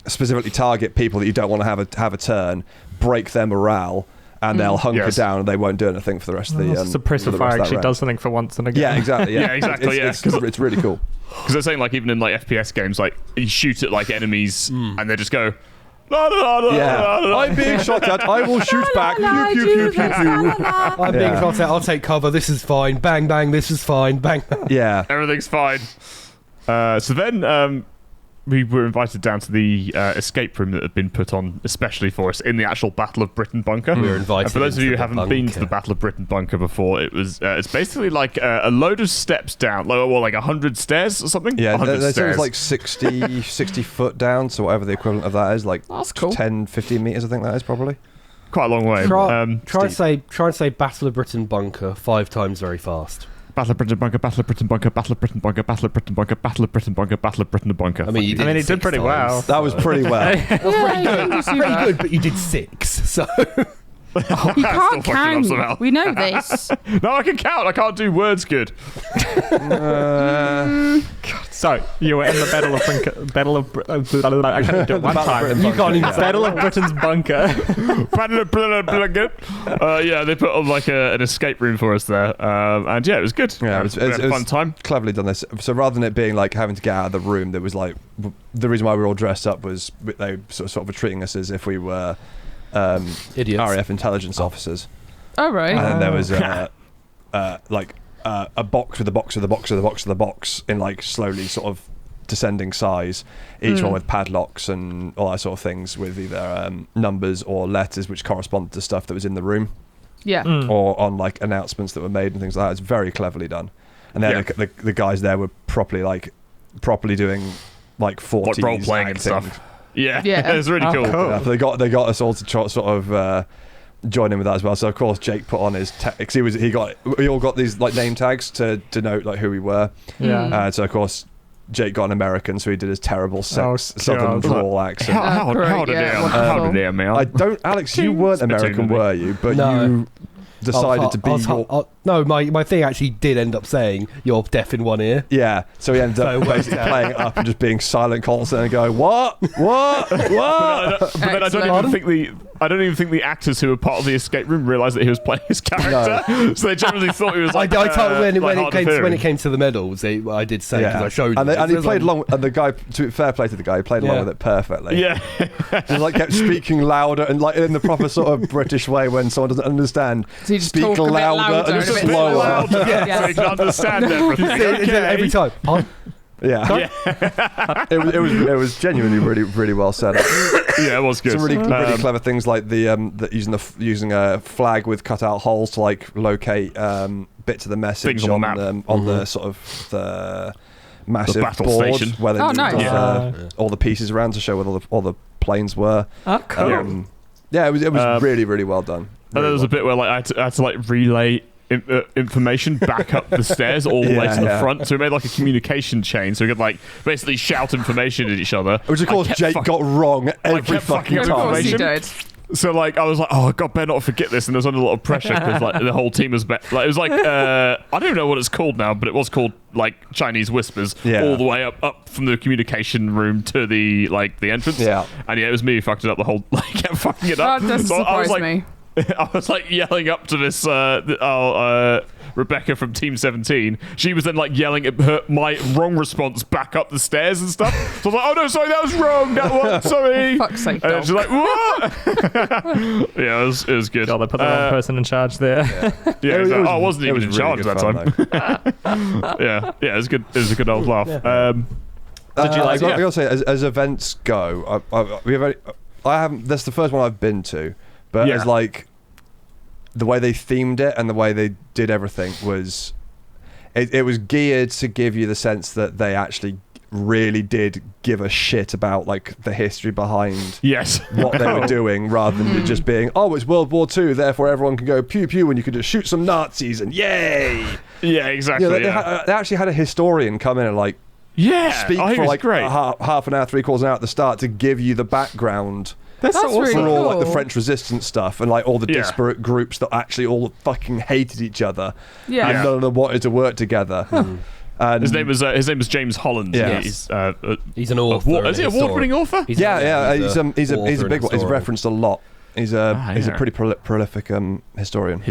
specifically target people that you don't want to have a turn, break their morale, and they'll hunker down and they won't do anything for the rest of the suppressive fire actually does something for once and again. Yeah, exactly. Yeah, exactly. It's really cool. Because they're saying like even in like FPS games, like you shoot at like enemies and they just go. I'm being shot at. I will shoot back. Pew pew pew pew pew. I'm being shot at. I'll take cover. This is fine. Bang bang. This is fine. Bang. Yeah, everything's fine. So then. We were invited down to the escape room that had been put on especially for us in the actual Battle of Britain bunker. We were invited. And for those of you who haven't been to the Battle of Britain bunker before, it's basically like a load of steps down, like 100 stairs or something. Yeah, there's like 60 foot down, so whatever the equivalent of that is, like that's cool. 10, 15 meters, I think that is probably. Quite a long way. Try and say Battle of Britain bunker 5 times very fast. Battle of Britain bunker, Battle of Britain bunker, Battle of Britain bunker, Battle of Britain bunker, Battle of Britain bunker, Battle of Britain bunker. I mean, he did pretty well. That was pretty well. That was pretty good, but you did 6, so... You can't count. We know this. No, I can count. I can't do words good. So you were in the I can't do it one time. You can't even Battle of Britain's bunker. Yeah, they put on like an escape room for us there, and yeah, it was good. Yeah, it was a fun time. Cleverly done this. So rather than it being like having to get out of the room, there was like the reason why we were all dressed up was they sort of were treating us as if we were. Idiots. RAF intelligence officers. Oh right. And then there was a box with a box with a box with a box with a box in like slowly sort of descending size, each one with padlocks and all that sort of things with either numbers or letters which corresponded to stuff that was in the room. Yeah. Or on like announcements that were made and things like that. It's very cleverly done. And then the guys there were properly doing like 40s like role playing and stuff. Yeah, it was really cool. Yeah, they got us all to try, sort of join in with that as well. So of course Jake put on his tags. We all got these like name tags to denote like who we were. Yeah. So of course Jake got an American, so he did his terrible southern drawl accent. How did it, man? I don't, Alex. You weren't American, were you? But you decided to be. No, my thing actually did end up saying you're deaf in one ear. Yeah, so he ended up basically playing it up and just being silent constantly and going what. But then I don't even think the actors who were part of the escape room realised that he was playing his character. No. So they generally thought he was like. When it came to the medals, I did say because I showed. And he played along. And the guy, to fair play to the guy, he played along with it perfectly. Yeah, just like kept speaking louder and like in the proper sort of British way when someone doesn't understand. So you just speak louder and slower. So you can understand everything. Every time. Yeah. It was genuinely really well set up. Yeah, it was good. Some really clever things like using a flag with cut out holes to like locate bits of the message on the sort of the massive board station where they all the pieces around to show where all the planes were. Oh, cool. It was really well done. And there was a bit where like I had to like relay information back up the stairs all the way to the front, so we made like a communication chain so we could like basically shout information at each other, which of course Jake got wrong every fucking time. Of course he did. So like I was like, oh God, better not forget this, and there was under a lot of pressure because like the whole team was like it was like I don't even know what it's called now, but it was called like Chinese whispers all the way up from the communication room to the entrance. And it was me who fucked it up the whole kept fucking it up. That doesn't surprise me. I was like yelling up to this Rebecca from Team 17, she was then like yelling at my wrong response back up the stairs and stuff. So I was like, oh no, sorry, that was wrong. That one, sorry. Fuck's sake, and she's like, what? Yeah, it was good. God, they put the wrong person in charge there. Yeah, I wasn't even in charge that time. Yeah, it was good. It was a good old laugh. Did you like? I gotta say, as events go, I haven't. That's the first one I've been to, but as like the way they themed it and the way they did everything was, it was geared to give you the sense that they actually really did give a shit about like the history behind what they were doing, rather than it just being, oh, it's World War II, therefore everyone can go pew pew and you can just shoot some Nazis and yay. Yeah, exactly. They actually had a historian come in and like speak for like half an hour, 3/4 an hour at the start to give you the background. That's really for all cool. like the French resistance stuff and like all the disparate groups that actually all fucking hated each other and none of them wanted to work together. And his name was James Holland. Yeah. He's an author. Is he an award-winning author? He's a big one. He's referenced a lot. He's a pretty prolific historian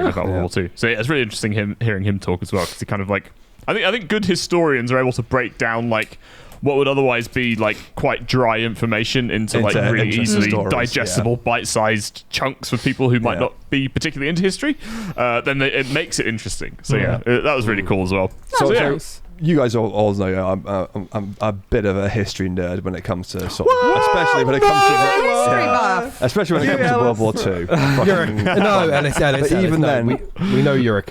about World War II. So it's really interesting hearing him talk as well, because he kind of like I think good historians are able to break down like what would otherwise be like quite dry information into like really easily digestible, bite-sized chunks for people who might not be particularly into history. Then it makes it interesting. So that was really cool as well. So you guys all know I'm a bit of a history nerd when it comes to especially when it comes to World War II. Ellis. But even then, we know you're a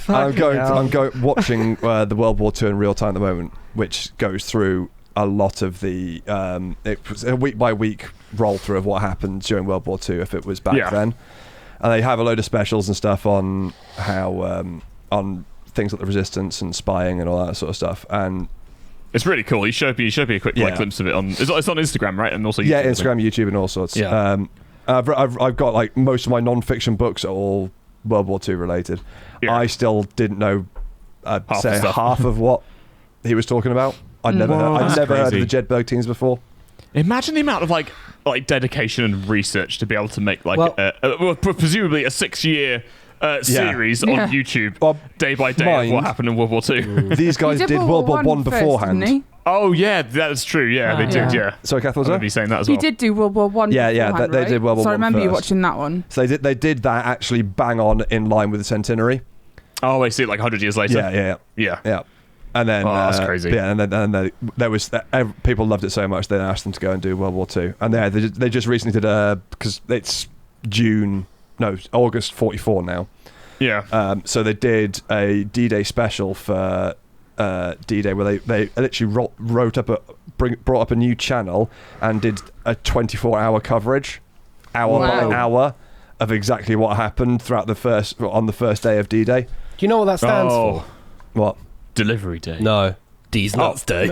I'm watching the World War II in real time at the moment, which goes through a lot of the it was a week by week roll through of what happened during World War II if it was back then, and they have a load of specials and stuff on how on things like the resistance and spying and all that sort of stuff, and it's really cool. He showed me a quick like glimpse of it on. It's on Instagram, right? And also YouTube, Instagram, YouTube, and all sorts. I've got like most of my non-fiction books are all World War II related. I still didn't know half of what he was talking about. I'd never heard of the Jedburgh teams before. Imagine the amount of like dedication and research to be able to make like presumably a 6-year series on YouTube day by day of what happened in World War II. These guys did World War I beforehand. Oh yeah, that's true. Yeah, they did. Yeah. Sorry, Kath, was I be saying that as well. You did do World War I. They did World War I. So I remember first. you watching that one. So they did that actually bang on in line with the centenary. Oh, I see. Like 100 years later. Yeah. And then that's crazy. Yeah, and then there was people loved it so much they asked them to go and do World War II, and they just recently did because it's August 44 now. Yeah. So they did a D-Day special for D-Day where they literally brought up a new channel and did a 24-hour coverage, hour by hour, of exactly what happened throughout on the first day of D-Day. Do you know what that stands for? What? Delivery Day. No. D's Nuts Day. I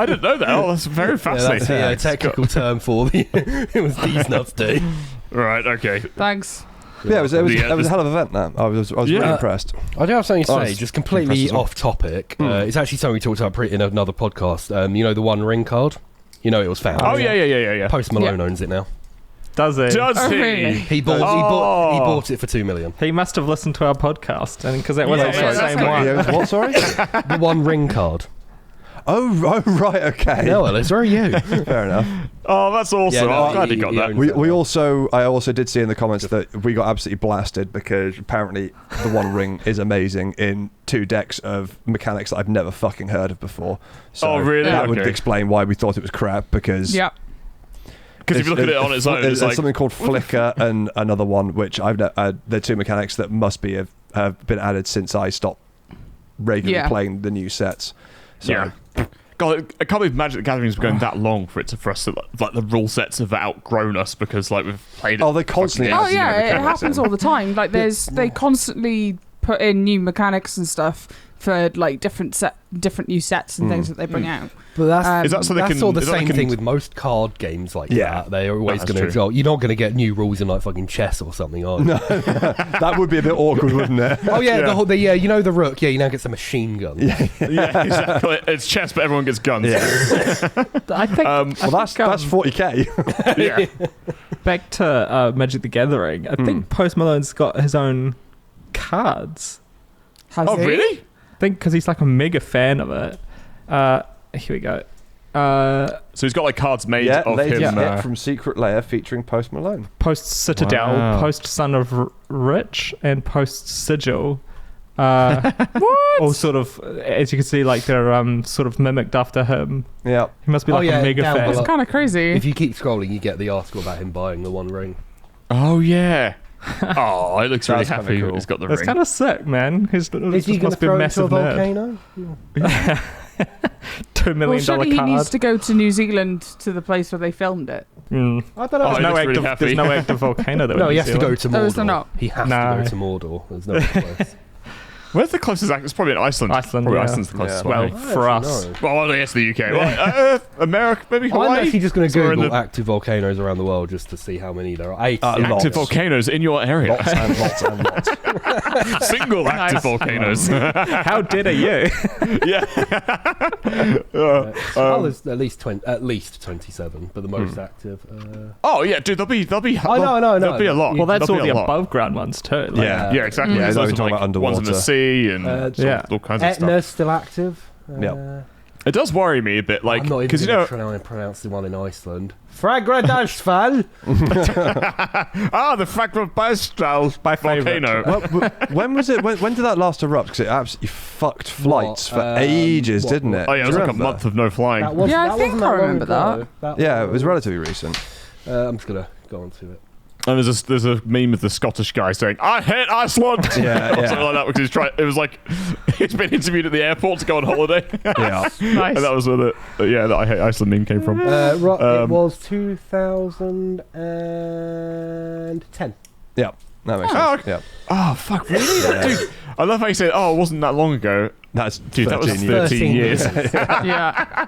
didn't know that. Oh, that's very fascinating. That's a technical term for it was D's Nuts Day. Right, okay. Thanks. Yeah, it was a hell of an event, that. I was really impressed. I do have something to say, just completely off topic. It's actually something we talked about in another podcast. You know the One Ring card? You know it was found. Oh, yeah. Post Malone owns it now. Does he? Does he? Really? He bought it for $2 million. He must have listened to our podcast, and because that wasn't the same one. What, sorry? The One Ring card. Oh, right, okay. No, Ellis, where are you? Fair enough. Oh, that's awesome. I'm glad he got that. I also did see in the comments that we got absolutely blasted because apparently the One Ring is amazing in 2 decks of mechanics that I've never fucking heard of before. So really? That would explain why we thought it was crap, because... Yeah. Because if you look at it on its own, there's like something called Flicker and another one, which they're 2 mechanics that must have been added since I stopped regularly playing the new sets. So, God, I can't believe Magic the Gathering's been going that long for us to like the rule sets have outgrown us because like we've played it. Oh, they constantly. Oh yeah, it happens all the time. Like they constantly put in new mechanics and stuff for like different new sets and things that they bring out. But that's is that so they that's can, all the is same that thing with most card games like that. They're always going to true. You're not going to get new rules in like fucking chess or something, are you? No, that would be a bit awkward, wouldn't it? Oh yeah, you know the rook. Yeah, you now get some machine guns. Yeah, exactly. It's chess, but everyone gets guns. Yeah. I think. Well, that's 40k. Yeah. back to Magic the Gathering. I think Post Malone's got his own cards. Has he? Really? I think because he's like a mega fan of it. Here we go. So he's got like cards made of Lady him. Hit from Secret Lair featuring Post Malone. Post Citadel, Wow. Post Son of Rich, and Post Sigil. All sort of, as you can see, like they're sort of mimicked after him. Yeah. He must be like a mega down fan. below. It's kind of crazy. If you keep scrolling, you get the article about him buying the One Ring. Oh yeah. Oh, he looks really That's kinda happy. cool. He's got the That's ring. kind of sick, man. Is he going to must be a throw it into a massive nerd. volcano? $2 million well, surely he card. needs to go to New Zealand to the place where they filmed it. I don't know. Oh, he looks really happy. There's no active volcano though. No, in he New has to go Zealand. to Mordor. Oh, is there not? He has No. to go to Mordor. There's no other place. Where's the closest? It's probably in Iceland. Iceland, Probably yeah. Iceland's the closest Yeah. one. Well, for us. Well, yes, the UK. Well, America, maybe Hawaii. I'm actually just going to Somewhere in Google the- active volcanoes around the world just to see how many there are. 8. Lots. active volcanoes in your area. Lots and lots and lots. Single active volcanoes. How dead are you? Yeah. There's at least 27, but the most active. Oh yeah, dude. There'll be. I know. There'll be a lot. Well, that's There'll all be the a lot. above ground ones too. Like, Yeah. Yeah, exactly. Yeah, Those they're are talking like about ones in the underwater. sea and Yeah. all kinds of stuff. Etna's still active. Yep. It does worry me a bit, like I'm not even because you going know. to try and pronounce the one in Iceland. Fragradalsfall. The Fragment Bastal volcano. When was it? When did that last erupt? Because it absolutely fucked flights for ages, didn't it? Oh yeah, it Do was you like a remember? month of no flying. Yeah, I wasn't think that I long remember ago. Yeah, it was relatively recent. I'm just going to go on to it. And there's a meme of the Scottish guy saying, "I hate Iceland," Yeah, or yeah. something like that, because it was like he's been interviewed at the airport to go on holiday. Yeah. Nice. And that was where the I hate Iceland meme came from. It was 2010. Yeah. That makes Oh, sense. Yeah. Oh fuck, really? Dude, I love how you said, "Oh, it wasn't that long ago." That's Dude, that was 13 years. 13 years. Yeah.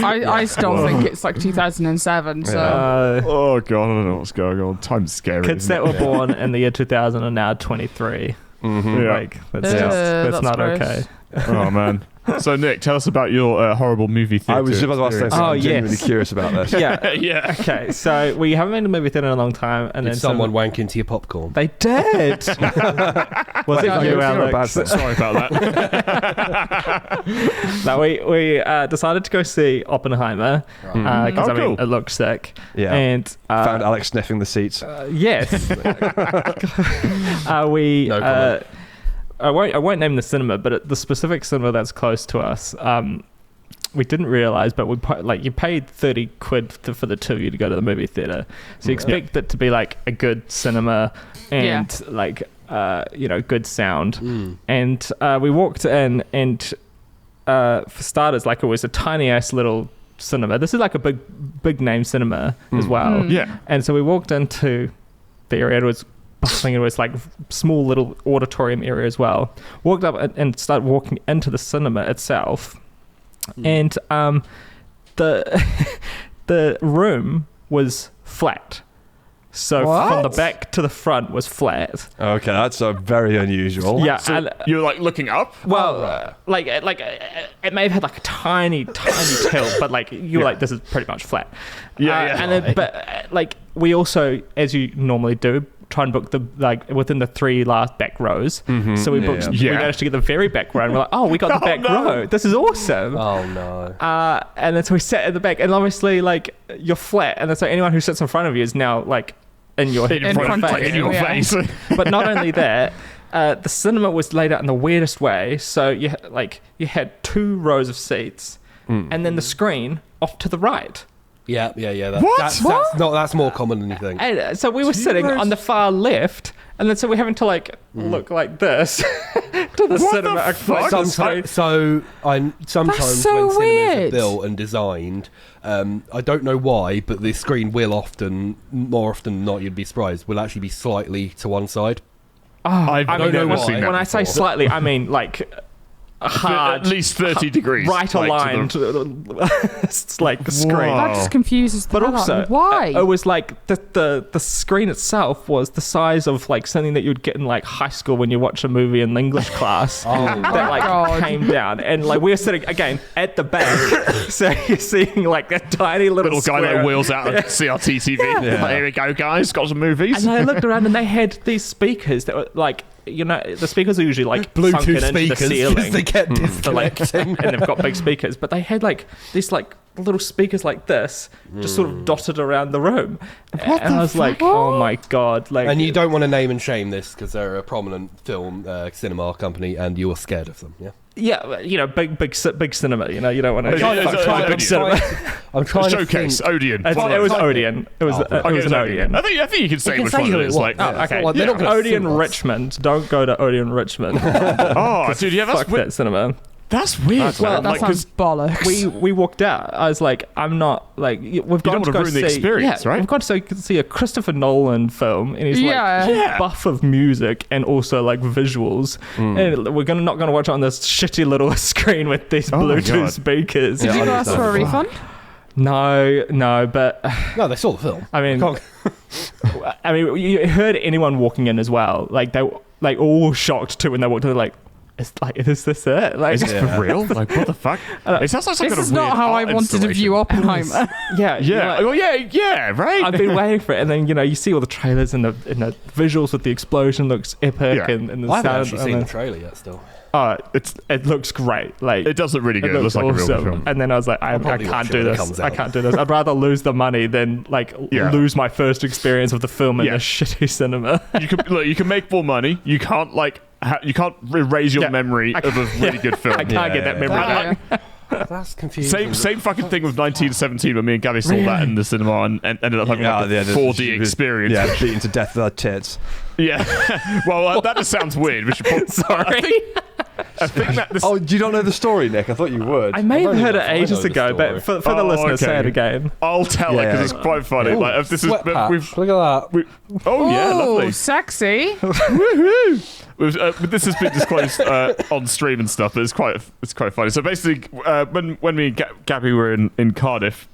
I still think it's like 2007. So Oh god, I don't know what's going on. Time's scary. Kids isn't that it? were born in the year 2000 are now 23. Mhm. Yeah. Like that's not gross. okay. Oh man. So Nick, tell us about your horrible movie theater. I was just about to say experience. something. Oh, I'm genuinely yes. curious about this. Yeah. Yeah. Okay, so we haven't been to a movie theater in a long time, and Did then someone wank into your popcorn? They did. Was it Wait, you, it's not a bad Alex? thing. Sorry about that. No, we decided to go see Oppenheimer because Oh, cool. it looked sick. Yeah. And Found Alex sniffing the seats. yes, we. No comment. I won't name the cinema, but the specific cinema that's close to us, we didn't realize, but you paid 30 quid for the two of you to go to the movie theater, so you expect it to be like a good cinema and like good sound. And we walked in, and for starters, like it was a tiny ass little cinema. This is like a big name cinema as well. Yeah. And so we walked into the area. It was bustling. It was like small little auditorium area as well. Walked up and started walking into the cinema itself, and the room was flat. So from the back to the front was flat. Okay, that's very unusual. Yeah, So and, you were like looking up. well, like it may have had like a tiny tilt, but like you were like, this is pretty much flat. Yeah. And then, like we also, as you normally do, try and book the within the 3 last back rows. So we booked. Yeah. We managed to get the very back row, and we're like, oh, we got the back row. This is awesome. Oh no. And then so we sat at the back, and obviously like you're flat, and then so anyone who sits in front of you is now like in your In front of face. in your Yeah. face. But not only that, the cinema was laid out in the weirdest way. So you had 2 rows of seats, and then the screen off to the right. Yeah. What? That's more common than you think. And so we were sitting on the far left, and then so we're having to like look like this to the cinema across the screen. Sometimes so when cinemas are weird. built and designed, I don't know why, but the screen will more often than not, you'd be surprised, will actually be slightly to one side. I've I never mean, seen that when I say before. slightly, I mean like hard, at least 30 degrees, right aligned. It's like the screen. That just confuses the But hell out of also, me. Why? it was like the screen itself was the size of like something that you'd get in like high school when you watch a movie in English class. That like God. came down, and like we were sitting again at the back, so you're seeing like a tiny little guy square. that wheels out a CRT TV. Like, here we go, guys. Got some movies. And I looked around, and they had these speakers that were like, you know, the speakers are usually like sunken Bluetooth into the speakers, ceiling. they get So, like, disconnecting. and they've got big speakers, but they had like these like little speakers like this, just sort of dotted around the room. And I was like, oh my god! Like, And you don't want to name and shame this because they're a prominent film cinema company, and you're scared of them. Yeah. yeah, you know, big cinema. You know, you don't want to. Big cinema. I'm trying Showcase, to Odeon. It was Odeon. It was an Odeon. I think you can say which one who it is. was. Like, Yeah, Okay, well, they're not gonna Odeon sue us. Richmond. Don't go to Odeon Richmond. oh, dude, yeah, that's Fuck weird. that cinema. That's weird. Well, man. that Like, sounds 'cause bollocks. We walked out. I was like, I'm not like we've got don't to wanna go ruin see the experience, right? We've got to see a Christopher Nolan film, and he's like buff of music and also like visuals. And we're not gonna watch it on this shitty little screen with these Oh my Bluetooth God. speakers. Did you ask for a refund? No, but No, they saw the film. I mean, you heard anyone walking in as well. Like they like all shocked too when they walked in. They're like, "Is this it? Like, is this for real? Like, what the fuck? It sounds like some This kind is of weird not how I art wanted to installation. view Oppenheimer. yeah, Yeah. you're like, yeah, right. I've been waiting for it, and then you see all the trailers and the visuals with the explosion looks epic, Yeah. and the I haven't sound. actually and seen then- the trailer yet. Still, it looks great. Like It does look really good. It looks like a real awesome. film. And then I was like, I probably can't watch it do when it this. comes I out. can't do this. I'd rather lose the money than like Yeah. lose my first experience of the film in Yeah. a shitty cinema. You can make more money. You can't like you can't erase your Yeah. memory of a really good film. I can't get that memory back. that's confusing. Same fucking thing with 1917 when me and Gabby saw that in the cinema and ended up having like a 4D experience. Yeah, beaten to death with her tits. Yeah. Well, that just sounds weird. We should probably, Sorry. I think that this. Oh, do you not know the story, Nick? I thought you would. I may have only heard got- it I know ages the ago, but story. for the listeners, say okay. it again. I'll tell it because it's quite funny. Ooh, Like if this is, sweat patch. we've. Look at that. Oh yeah, Oh, lovely. sexy. This has been disclosed on stream and stuff, but it's quite funny. So basically, when me and Gabby were in Cardiff,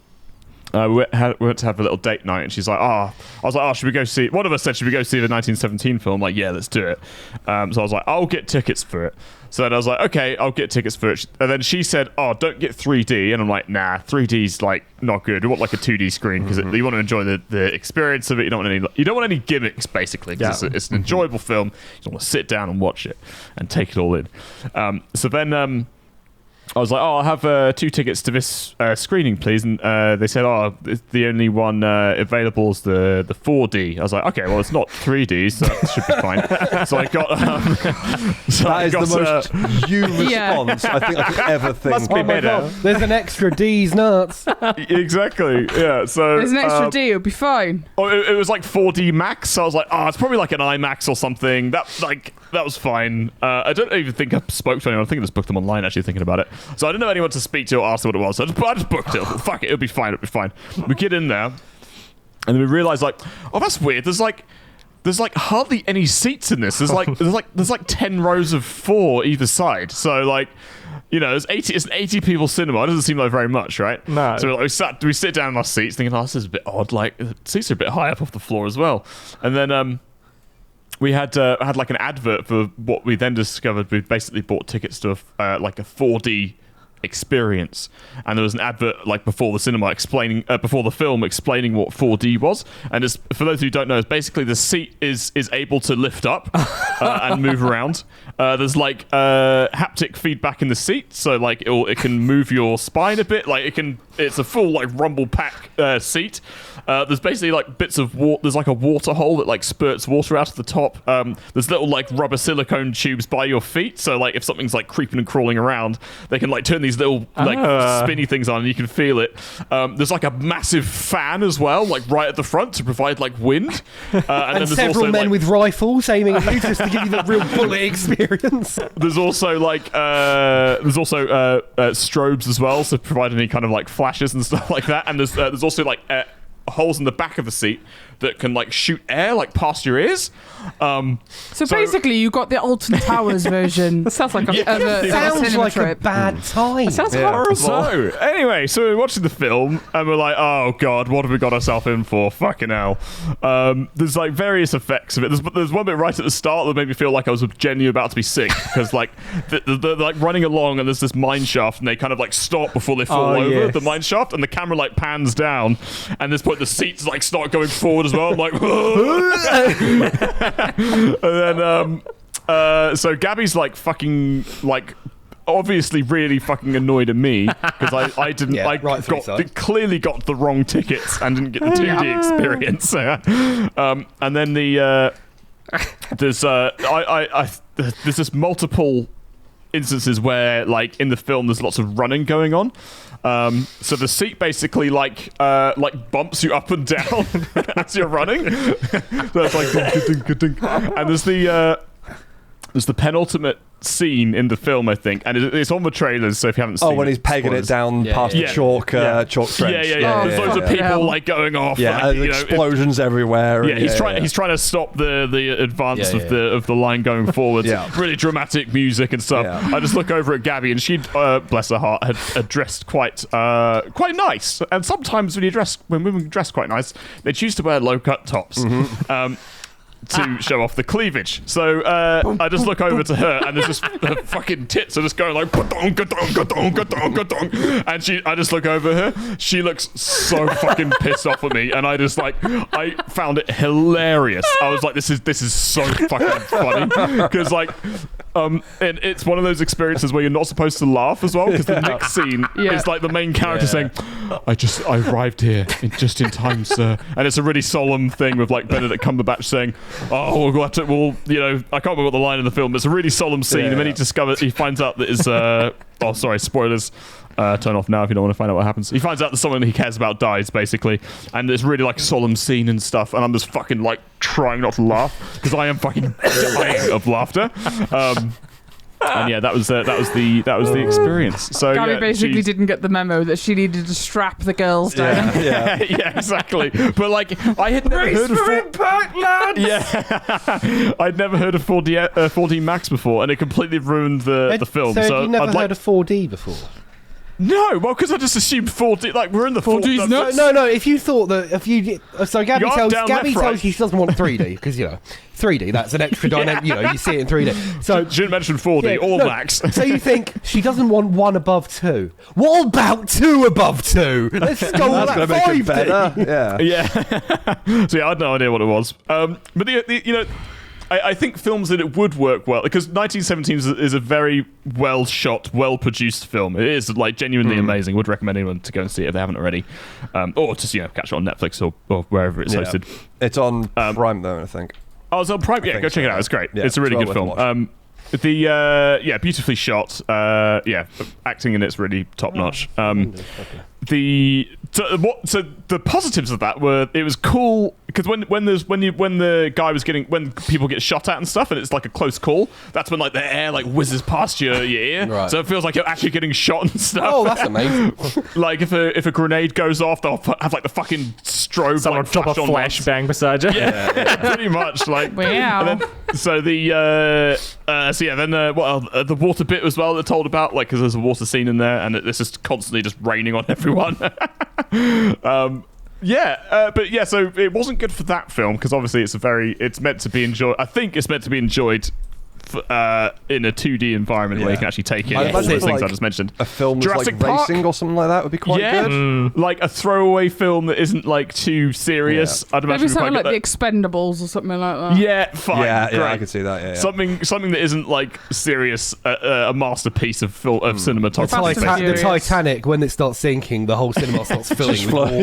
we went to have a little date night, and she's like, I was like, should we go see? One of us said, should we go see the 1917 film? I'm like, yeah, let's do it. So I was like, I'll get tickets for it. So then I was like, okay, I'll get tickets for it. And then she said, don't get 3D. And I'm like, nah, 3D's like not good. We want like a 2D screen because you want to enjoy the experience of it. You don't want any gimmicks basically because it's an enjoyable film. You don't want to sit down and watch it and take it all in. So then I was like, I'll have 2 tickets to this screening, please. And they said, the only one available is the 4D. I was like, okay, well, it's not 3D, so that should be fine. So I got... That is the most you response I think I could ever think. Must be Oh my better. God, there's an extra D's nuts. Exactly, yeah. So There's an extra D. It'll be fine. it was like 4D Max. So I was like, it's probably like an IMAX or something. That was fine. I don't even think I spoke to anyone. I think I just booked them online, actually, thinking about it. So I didn't know anyone to speak to or ask what it was. So I just booked it. Fuck it, it'll be fine. We get in there, and then we realise like, that's weird. There's like hardly any seats in this. There's like 10 rows of 4 either side. So like, it's an 80 people cinema. It doesn't seem like very much, right? No. So we sit down in our seats thinking, this is a bit odd. Like the seats are a bit high up off the floor as well. And then we had like an advert for what we then discovered. We basically bought tickets to like a 4D experience, and there was an advert like before the cinema before the film explaining what 4D was. And it's, for those who don't know, it's basically the seat is able to lift up and move around. There's like haptic feedback in the seat, so like it can move your spine a bit. Like it's a full like rumble pack seat. There's basically like bits of water. There's like a water hole that like spurts water out of the top. There's little like rubber silicone tubes by your feet, so like if something's like creeping and crawling around, they can like turn these little like spinny things on and you can feel it. There's like a massive fan as well, like right at the front to provide like wind. And then there's several also, men like, with rifles aiming at you just to give you the real bullet experience. There's also like strobes as well, so provide any kind of like flashes and stuff like that. And there's also like holes in the back of the seat that can like shoot air like past your ears. So basically, you got the Alton Towers version. That sounds like a sounds like trip. a bad time. That sounds horrible. So anyway, so we're watching the film and we're like, oh god, what have we got ourselves in for? Fucking hell. There's like various effects of it. There's one bit right at the start that made me feel like I was genuinely about to be sick because like they're like running along and there's this mine shaft and they kind of like stop before they fall over the mine shaft and the camera like pans down and at this point the seats like start going forward as well. I'm like, and then so Gabby's like fucking like obviously really fucking annoyed at me because I didn't clearly got the wrong tickets and didn't get the 2D experience. And then there's just multiple instances where like in the film there's lots of running going on. So the seat basically like bumps you up and down as you're running. So it's like dink, dink, dink. And there's the penultimate scene in the film, I think, and it's on the trailers. So if you haven't seen, when he's pegging it down past the chalk trench. There's loads of people like going off. Explosions everywhere. Yeah, he's trying to stop the advance of the line going forward. Really dramatic music and stuff. I just look over at Gabby, and she, bless her heart, had dressed quite nice. And sometimes when women dress quite nice, they choose to wear low cut tops. To show off the cleavage. So I just look over to her and there's just her fucking tits are just going like ga-dong, ga-dong, ga-dong, ga-dong, ga-dong. And I just look over her. She looks so fucking pissed off at me and I found it hilarious. I was like, this is so fucking funny. Because like and it's one of those experiences where you're not supposed to laugh as well because the next scene is like the main character saying, I arrived here just in time, sir. And it's a really solemn thing with like Benedict Cumberbatch saying, I can't remember what the line in the film, but it's a really solemn scene, and then he finds out that his spoilers, turn off now if you don't want to find out what happens. He finds out that someone he cares about dies, basically, and it's really like a solemn scene and stuff, and I'm just fucking like trying not to laugh, because I am fucking dying of laughter. And yeah, that was the experience. So Gabby basically didn't get the memo that she needed to strap the girls down. Yeah, exactly. But like, I had never heard of impact, lads. Yeah, I'd never heard of 4D Max before, and it completely ruined the film. So you've never heard of 4D before? No, well, because I just assumed 4D. Like we're in the 4D's nuts. No. If you thought that, Gabby tells you she doesn't want 3D because 3D, that's an extra dynamic. You see it in 3D. So she didn't mention 4D or Max. So you think she doesn't want 1 above 2? What about 2 above 2? Let's just go all that 5D. Better. Yeah. So I had no idea what it was. But I think films that it would work well, because 1917 is a very well shot, well produced film. It is like genuinely amazing. Would recommend anyone to go and see it if they haven't already, or just catch it on Netflix or wherever it's hosted. It's on Prime though, I think. Oh, it's on Prime. Yeah, go check it out. It's great. It's a really good film. Beautifully shot. Acting in it's really top notch. The positives of that were it was cool because when people get shot at and stuff and it's like a close call, that's when like the air like whizzes past your ear, right. So it feels like you're actually getting shot and stuff. Oh, that's amazing. Like if a grenade goes off, they'll have like the fucking strobe. Someone drop a flashbang beside you. Yeah, pretty much. Like wow. And then, the water bit as well that told about like because there's a water scene in there and it's just constantly just raining on everyone. So it wasn't good for that film because obviously it's meant to be enjoyed. I think it's meant to be enjoyed in a 2D environment where you can actually take in all those things I just mentioned. A film with Jurassic like Park? racing or something like that would be quite good. Like a throwaway film that isn't like too serious. I'd imagine maybe something like The Expendables or something like that. Yeah, fine. Yeah, I could see that. Yeah. Something that isn't like serious, a masterpiece of cinematography. The Titanic, when it starts sinking, the whole cinema starts filling with water.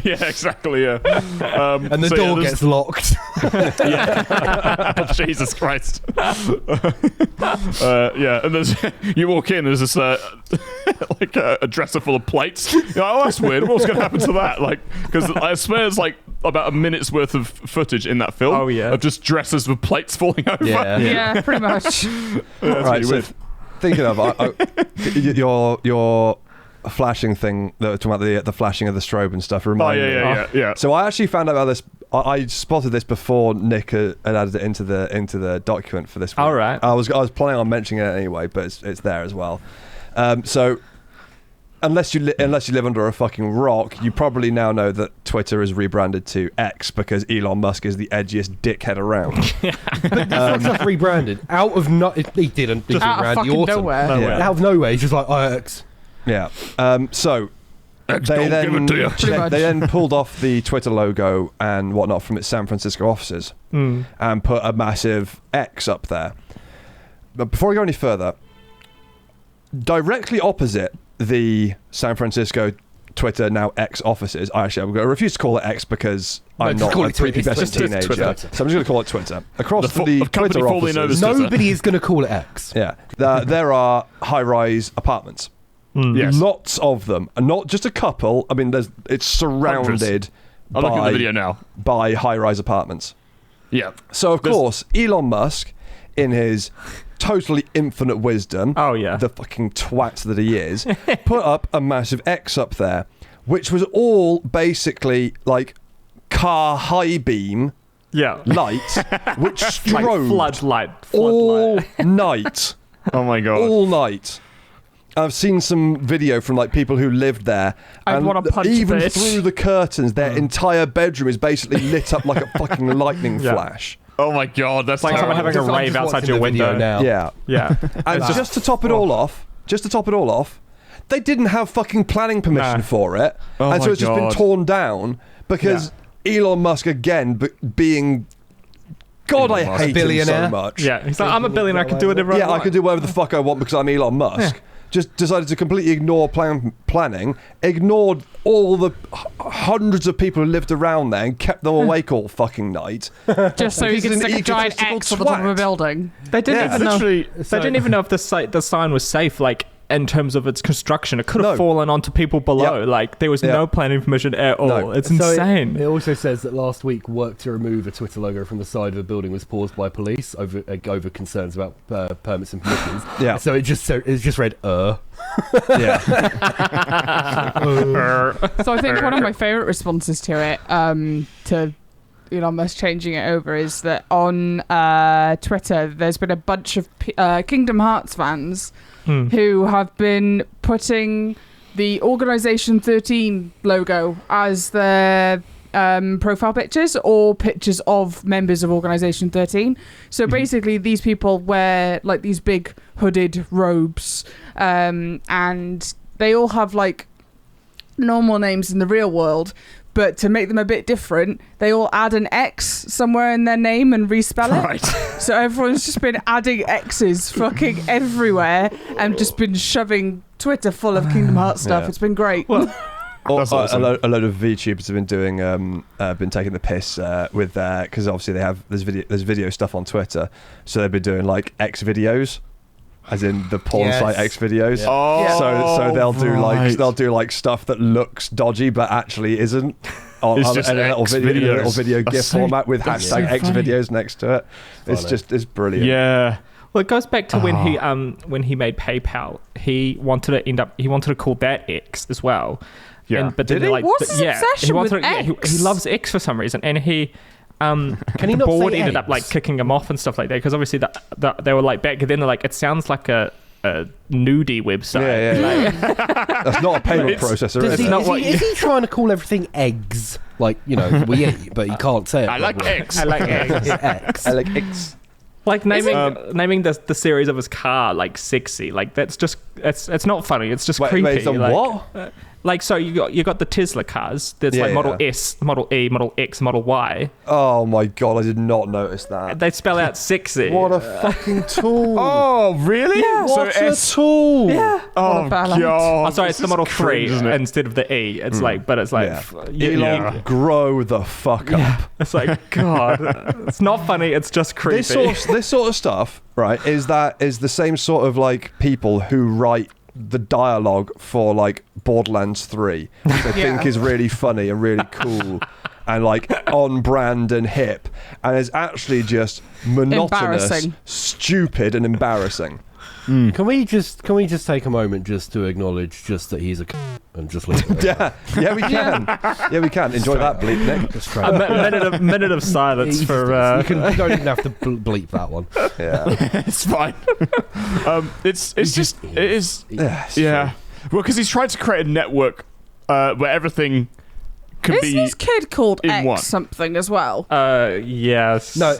Yeah, exactly. Yeah, and the door gets locked. Yeah, Jesus Christ. And you walk in, there's this like a dresser full of plates. You're like, oh, that's weird. What's going to happen to that? Like, because I swear there's like about a minute's worth of footage in that film. Oh yeah, of just dressers with plates falling over. Yeah, pretty much. Right. So thinking of your flashing thing that was talking about the flashing of the strobe and stuff. Yeah. So I actually found out about this. I spotted this before Nick had added it into the document for this week. All right. I was planning on mentioning it anyway, but it's there as well. So unless you live under a fucking rock, you probably now know that Twitter is rebranded to X because Elon Musk is the edgiest dickhead around. But that's not just rebranded. He didn't. Just out of fucking nowhere. Out of nowhere, he's just like X. Yeah. So X they don't give it to you. they then pulled off the Twitter logo and whatnot from its San Francisco offices and put a massive X up there. But before we go any further, directly opposite the San Francisco Twitter now X offices, I'm going to refuse to call it X because I'm not a prepubescent teenager, so I'm just going to call it Twitter. Across the Twitter offices, nobody is going to call it X. Yeah, there are high-rise apartments. Yes. Lots of them, and not just a couple. I mean, it's surrounded I'm looking at the video now. by high-rise apartments. Yeah. So of course, Elon Musk, in his totally infinite wisdom, the fucking twat that he is, put up a massive X up there, which was all basically like car high beam light, which strobed like floodlight all night. Oh my god! All night. I've seen some video from like people who lived there, and even through the curtains, their entire bedroom is basically lit up like a fucking lightning flash. Oh my god, that's like someone having a rave outside your window now. Yeah. And just to top it all off, they didn't have fucking planning permission for it, and so it's just been torn down because Elon Musk again being. God, I hate him so much. Yeah, he's like, I'm a billionaire, I can do whatever I want. I can do whatever the fuck I want because I'm Elon Musk. Just decided to completely ignore planning, ignored all the hundreds of people who lived around there and kept them awake all fucking night. Just so he could stick a giant X on the top of a building. They didn't even know. They didn't even know if the sign was safe. Like, in terms of its construction, it could have fallen onto people below. Like, there was no planning permission at all. No. It's insane. It also says that last week, work to remove a Twitter logo from the side of a building was paused by police over concerns about permits and permissions. Yeah. So it's just read Yeah. So I think one of my favourite responses to it, to Elon Musk changing it over, is that on Twitter, there's been a bunch of Kingdom Hearts fans who have been putting the Organisation 13 logo as their profile pictures or pictures of members of Organisation 13. So basically these people wear like these big hooded robes, and they all have like normal names in the real world, but to make them a bit different, they all add an X somewhere in their name and respell it. Right. So everyone's just been adding X's fucking everywhere and just been shoving Twitter full of Kingdom Hearts stuff. Yeah. It's been great. Well, awesome. a load of VTubers have been doing, been taking the piss with their, because obviously there's video stuff on Twitter, so they've been doing like X videos. As in the porn site X videos. Yeah. Oh, so they'll do like stuff that looks dodgy but actually isn't. It's just in a little video GIF format with hashtag X videos next to it. It's brilliant. Yeah. Well, it goes back to when he made PayPal. He wanted to call that X as well. Yeah. But then What's his obsession with X? He loves X for some reason, and he. Can he the not board say ended eggs? up like kicking him off and stuff like that, because obviously they were like back then they're like, it sounds like a nudie website. Yeah. That's not a payment processor. Is he trying to call everything eggs? Like, we eat, but he can't say it. I like eggs. I like eggs. X. I like X. Like naming the series of his car like sexy, like that's just it's not funny. It's just creepy. Wait, what? Like, so you got the Tesla cars. There's like Model S, Model E, Model X, Model Y. Oh my god, I did not notice that. They spell out sexy. What a fucking tool. Oh, really? Yeah, what a tool. Yeah. Oh, God. Oh, sorry, it's the Model 3 instead of the E. It's Elon, grow the fuck up. It's like, God, it's not funny. It's just creepy. This sort of stuff, right, is the same sort of like people who write the dialogue for like Borderlands 3, which I think is really funny and really cool and like on brand and hip, and is actually just monotonous, stupid and embarrassing. Can we just take a moment just to acknowledge just that he's a and just leave it? Yeah, we can. Yeah, we can. Enjoy that bleep, Nick. Just A minute of silence for. You don't even have to bleep that one. Yeah, It's fine. It is. Yeah. Well, because he's trying to create a network where everything can Isn't be. his kid called in X one. something as well? Yes. No.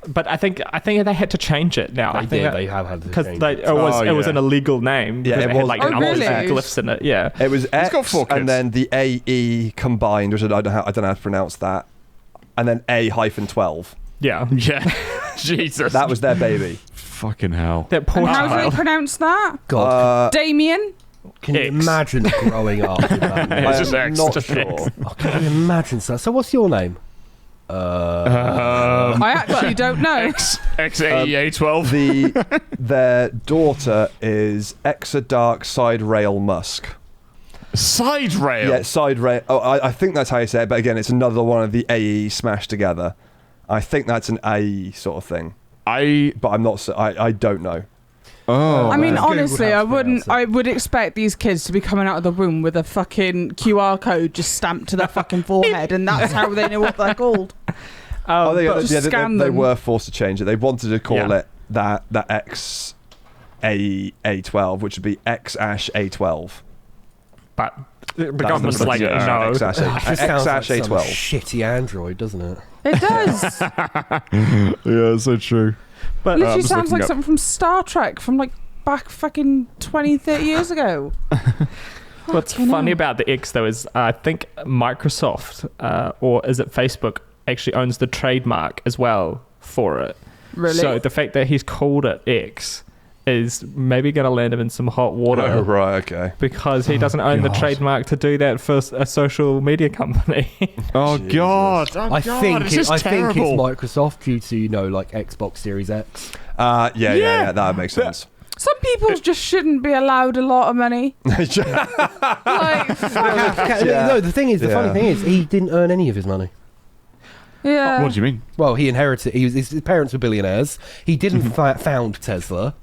But I think they had to change it now. They have had to because change it it. was an illegal name. Yeah, because it had was. like Oh, numbers really? and glyphs in it. Yeah. it was X, got 4 kids. and then the AE combined, which I don't know how to pronounce that, and then A-12. Yeah. Yeah. Jesus. That was their baby. fucking hell. That poor And how do they child. pronounce that? God, Damien? can you X. imagine growing up with that name? It's just I'm X. not Just sure. X. Oh, can you imagine that? So what's your name? I actually don't know. XAEA12. Their daughter is Exadark Side Rail Musk. Side rail. Yeah, Side Rail. Oh, I think that's how you say it, but again, it's another one of the AE smashed together. I think that's an AE sort of thing, but I'm not. I don't know. Oh. I mean, Google honestly, how to pronounce it. I would expect these kids to be coming out of the womb with a fucking QR code just stamped to their fucking forehead, and that's how they know what they're called. Just scan they them. were forced to change it. They wanted to call Yeah. it that X A12, which would be X A12. But the government's like, yeah. no. X It just sounds like some A12. shitty Android, doesn't it? It does. Yeah, so true. But Literally just sounds looking like up- something from Star Trek from like back fucking 20, 30 years ago. what's Fucking funny hell. about the X though is I think Microsoft or is it Facebook actually owns the trademark as well for it. Really? So the fact that he's called it X is maybe going to land him in some hot water. Oh, right, okay. Because he doesn't own the God. trademark to do that for a social media company. Oh, Jesus. God. Oh, I God, think this is it's terrible. Microsoft due to like Xbox Series X. Yeah, that makes sense. Some people just shouldn't be allowed a lot of money. Like, fuck. No, the funny Yeah. thing is, he didn't earn any of his money. Yeah. What do you mean? Well, he inherited. His parents were billionaires. He didn't found Tesla.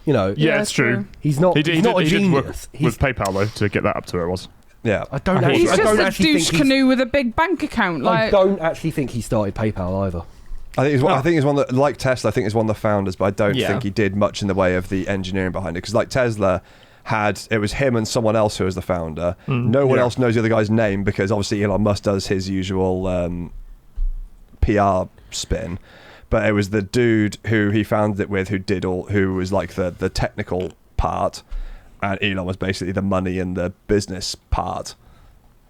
You know, Yeah, it's true. he's not. He's not a he did work genius. with PayPal, though, to get that up to where it was. Yeah. I don't. He's Actually, He's I just don't a actually douche think canoe with a big bank account. I Like, don't actually think he started PayPal either. I think he's one that, like Tesla, I think he's one of the founders, but I don't Yeah. think he did much in the way of the engineering behind it. Because like Tesla it was him and someone else who was the founder. No one else knows the other guy's name because obviously Elon Musk does his usual PR spin. But it was the dude who he founded it with who was like the technical part, and Elon was basically the money and the business part.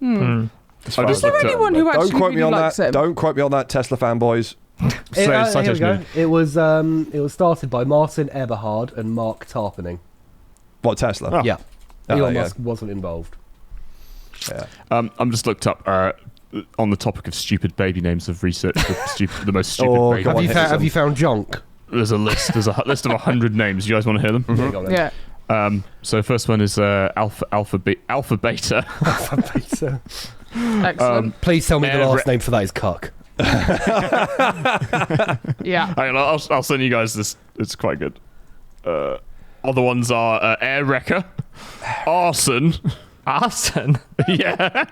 I Is just there looked at- anyone who Don't actually quote me really on likes that. him? Don't quote me on that, Tesla fanboys. Say Here we citation go. me. It was started by Martin Eberhard and Mark Tarpening. What, Tesla? Oh. Yeah, Oh, Elon yeah. Musk wasn't involved. Yeah. I'm just looked up on the topic of stupid baby names. Of research the most stupid Oh, baby. go on, Have you hit found? some. Have you found junk? There's a list. There's a list of 100 names. You guys want to hear them? Yeah, go on then. Yeah. So first one is alpha beta. So, Excellent. please tell me the Yeah, last name for that is Cuck. Yeah. Hang on, I'll send you guys this. It's quite good. Other ones are Air Wrecker, Arson, Arson. yeah,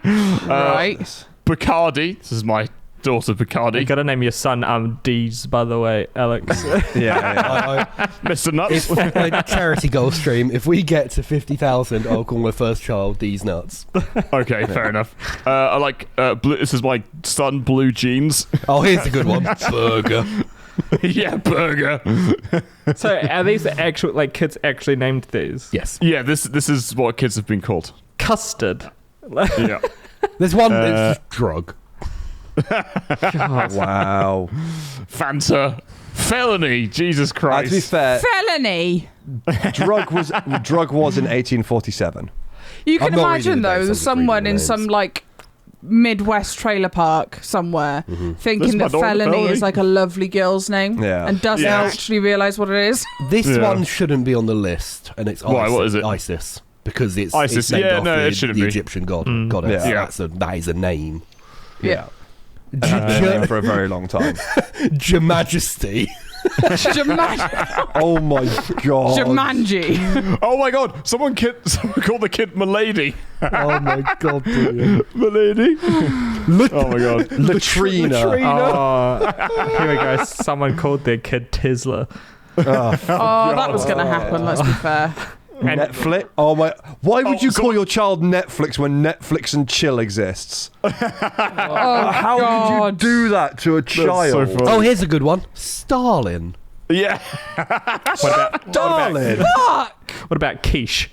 Right. Bacardi. This is my daughter You Bacardi. got to name your son Dees, by the way, Alex. Yeah. Mr. Nuts. If a charity goal stream, if we get to 50,000, I'll call my first child D's nuts. Okay, fair enough. I like blue. This is my son, Blue Jeans. Oh, here's a good one. Burger. Yeah, Burger. So are these actual kids actually named these? Yes. Yeah, this is what kids have been called. Custard. Yeah. There's one that's just drug. God. Wow. Fanta. Felony. Jesus To be Christ. fair, Felony. drug was in 1847. You can I'm not imagine reading the though, names, I'm just someone reading in the some names. like Midwest trailer park somewhere thinking That's that my daughter, felony Felony. is like a lovely girl's name Yeah. and doesn't Yeah. actually realise what it is. This Yeah. one shouldn't be on the list, and it's Why, ISIS. what is it? ISIS. Because it's ISIS, named yeah, after no, it the shouldn't be. Egyptian god. Mm. Goddess. Yeah. That is a name. Yeah. Been a name for a very long time. Majesty. Jumanji. Oh my god. Jumanji. Oh my god! Someone called the kid Milady. Oh my god, brilliant. Milady. Oh my god. Latrina. Oh, here we go. Someone called their kid Tesla. Oh, that was going to happen, let's be fair. Netflix? Oh my! Why would you call your child Netflix when Netflix and chill exists? How would you do that to a child? So Oh, here's a good one. Stalin. Yeah. Stalin. What about quiche?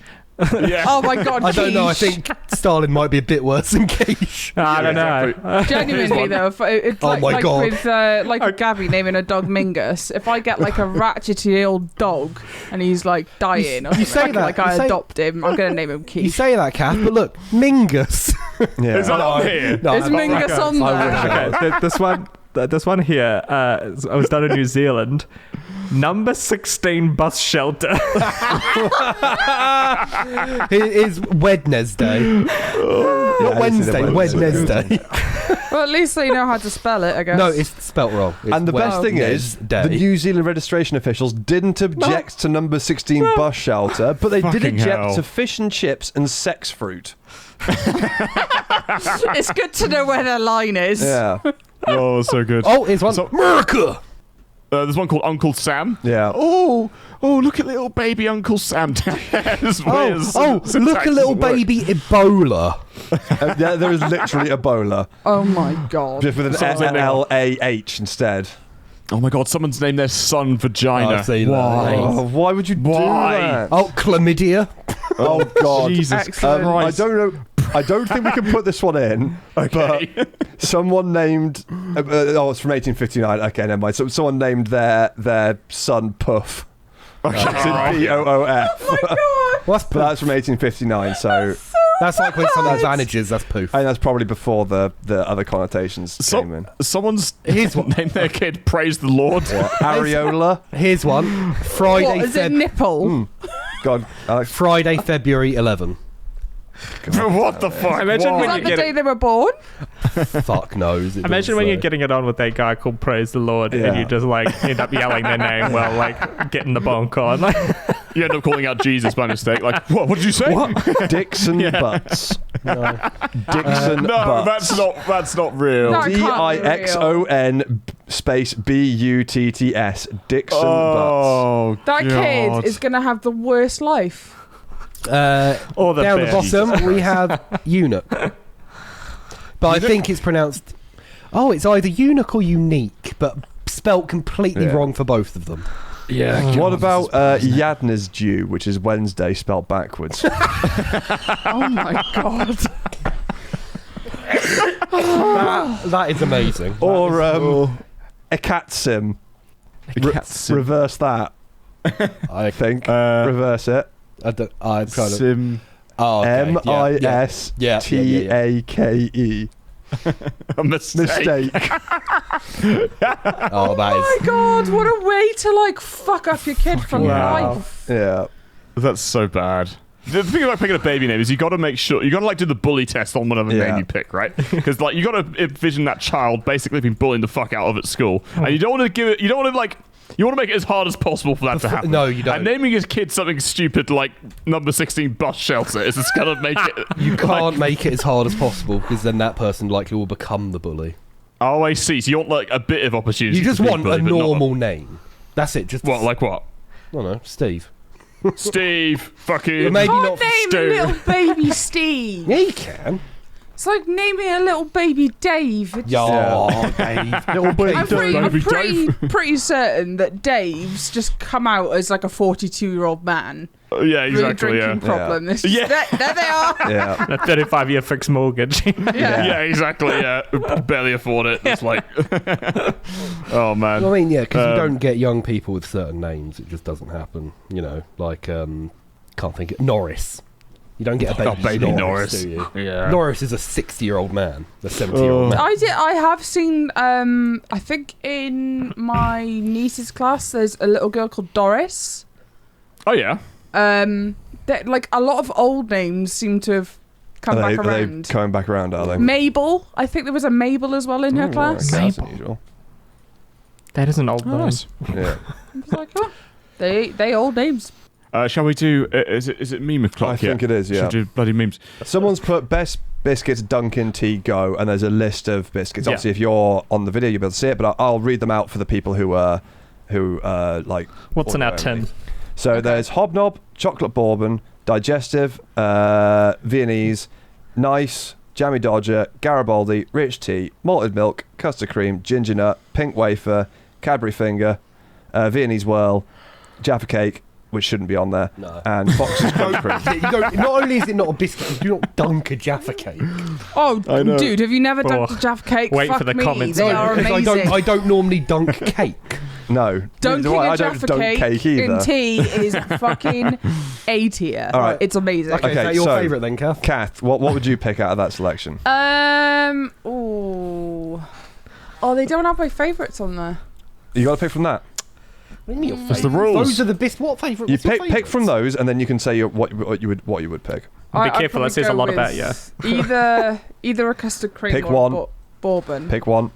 Yeah. Oh my god, I don't know. I quiche. think Stalin might be a bit worse than quiche. I don't know. Exactly. Genuinely though, if it's Oh my God. with Gabby naming a dog Mingus, if I get like a ratchety old dog and he's like dying, or you say something, that, like I you say- adopt him, I'm gonna name him Keith. You say that, Kath, but look, Mingus. Yeah. Is that on here? No, Is Mingus on there? Okay, this one here. I was done in New Zealand. Number 16 bus shelter. It is Wednesday. Not Wednesday, Wednesday. Well, at least they know how to spell it, I guess. No, it's spelt wrong. It's And the best thing is, Wednesday. the New Zealand registration officials didn't object to number 16 bus shelter, but they did Fucking object hell. to fish and chips and sex fruit. It's good to know where their line is. Yeah. Oh, so good. Oh, here's one. So- America. There's one called Uncle Sam. Yeah. Oh, look at little baby Uncle Sam. It's weird. Look a little baby Ebola. Yeah, there is literally Ebola. Oh my god. Just with an Sounds like L-A-H instead. Oh my god, someone's named their son Vagina. I've seen that. Why? Oh, why would you do Why? that? Oh, chlamydia. Oh, God. Jesus Excellent. I Christ. don't know. I don't think we can put this one in. Okay. But someone named. It's from 1859. Okay, never mind. So someone named their son Puff. Okay. P-O-O-F. What's But that's from 1859. So That's like when someone vanishes. That's poof. I think that's probably before the other connotations came in. Someone's Here's one. named their kid Praise the Lord. Areola. Here's one. Friday. What, is it nipple? God, Alex. Friday, February 11. What the fuck? Imagine Was when that you the get day it. they were born? Fuck knows. It Imagine doesn't when say. you're getting it on with that guy called Praise the Lord, Yeah. and you just like end up yelling their name while like getting the bonk on. You end up calling out Jesus by mistake. Like, what did you say? Dixon Butts. No. Dixon No, Butts. that's not real. No. Dixon space Butts. Dixon Butts. Oh, That God. kid is going to have the worst life. Or the Down the best. bottom, we have eunuch. But I think it's pronounced... Oh, it's either eunuch or unique, but spelt completely Yeah. wrong for both of them. Yeah. What about Yadna's Jew, which is Wednesday spelt backwards? Oh my god. That is amazing. Or Ekatsim. Ekatsim. Reverse that, I I think. Uh, Reverse it. I'm trying to... Sim Oh, okay. M-I-S-T-A-K-E. a mistake. Mistake. Oh, that Oh is... my god, what a way to like fuck up your kid from Wow. life. Yeah. That's so bad. The thing about picking a baby name is you got to make sure you got to like do the bully test on whatever Yeah. name you pick, right? Because like you got to envision that child basically being bullying the fuck out of at school, and you don't want to give it. You don't want to like. You want to make it as hard as possible for that to happen. No, you don't. And naming his kid something stupid like number 16 bus shelter is just gonna make it. You can't make it as hard as possible, because then that person likely will become the bully. Oh, I see. So you want like a bit of opportunity. You just to be want a bullied, but not normal name. That's it. Just What? Like what? I don't know, Steve. Steve. Fucking. Maybe Can't not name a Stu. little baby Steve. Yeah, you can. It's like naming a little baby Dave. It's Yeah, Dave. Little baby I'm Baby pretty certain that Dave's just come out as like a 42-year-old man. Yeah, exactly. Really Yeah. drinking problem. This Yeah. there they are. Yeah. A 35-year fixed mortgage. Yeah. Yeah, exactly. Yeah, barely afford it. It's like, oh man. Well, I mean, yeah, because you Um, don't get young people with certain names. It just doesn't happen. You know, like can't think of Norris. You don't get a baby, baby Norris, do you? Yeah. Norris is a 60-year-old man, a 70-year-old man. I have seen. I think in my niece's class, there's a little girl called Doris. Oh yeah. That like a lot of old names seem to have come Are back they around. coming back around, are they? Mabel. I think there was a Mabel as well in her class. Okay, that's unusual. That is an old name. Nice. Yeah. It's like, oh, they old names. Shall we do? Is it meme o'clock? I think it is. Yeah. Should we do bloody memes? Someone's put best biscuits Dunkin' Tea Go, and there's a list of biscuits. Yeah. Obviously, if you're on the video, you'll be able to see it, but I'll read them out for the people who like. What's in our audio tin? only. So there's Hobnob, Chocolate Bourbon, Digestive, Viennese, Nice, Jammy Dodger, Garibaldi, Rich Tea, Malted Milk, Custard Cream, Ginger Nut, Pink Wafer, Cadbury Finger, Viennese Whirl, Jaffa Cake, which shouldn't be on there, and Fox's Crunch Cream. Not only is it not a biscuit, you do not dunk a Jaffa Cake. Oh, dude, have you never dunked a Jaffa Cake? Wait Fuck for the me, comments. They are amazing. I don't normally dunk cake. No. Dunking I a don't Jaffa dunk cake either. in tea is fucking A tier. All right. It's amazing. Okay, is that your favourite then, Kath? Kath, what would you pick out of that selection? Oh, they don't have my favourites on there. You got to pick from that. What do you mean your That's the favourite? rules. Those are the best. What favourite? You pick from those, and then you can say what you would pick. Be careful, that says a lot about you. Either a custard cream Pick or one. bourbon. Pick one.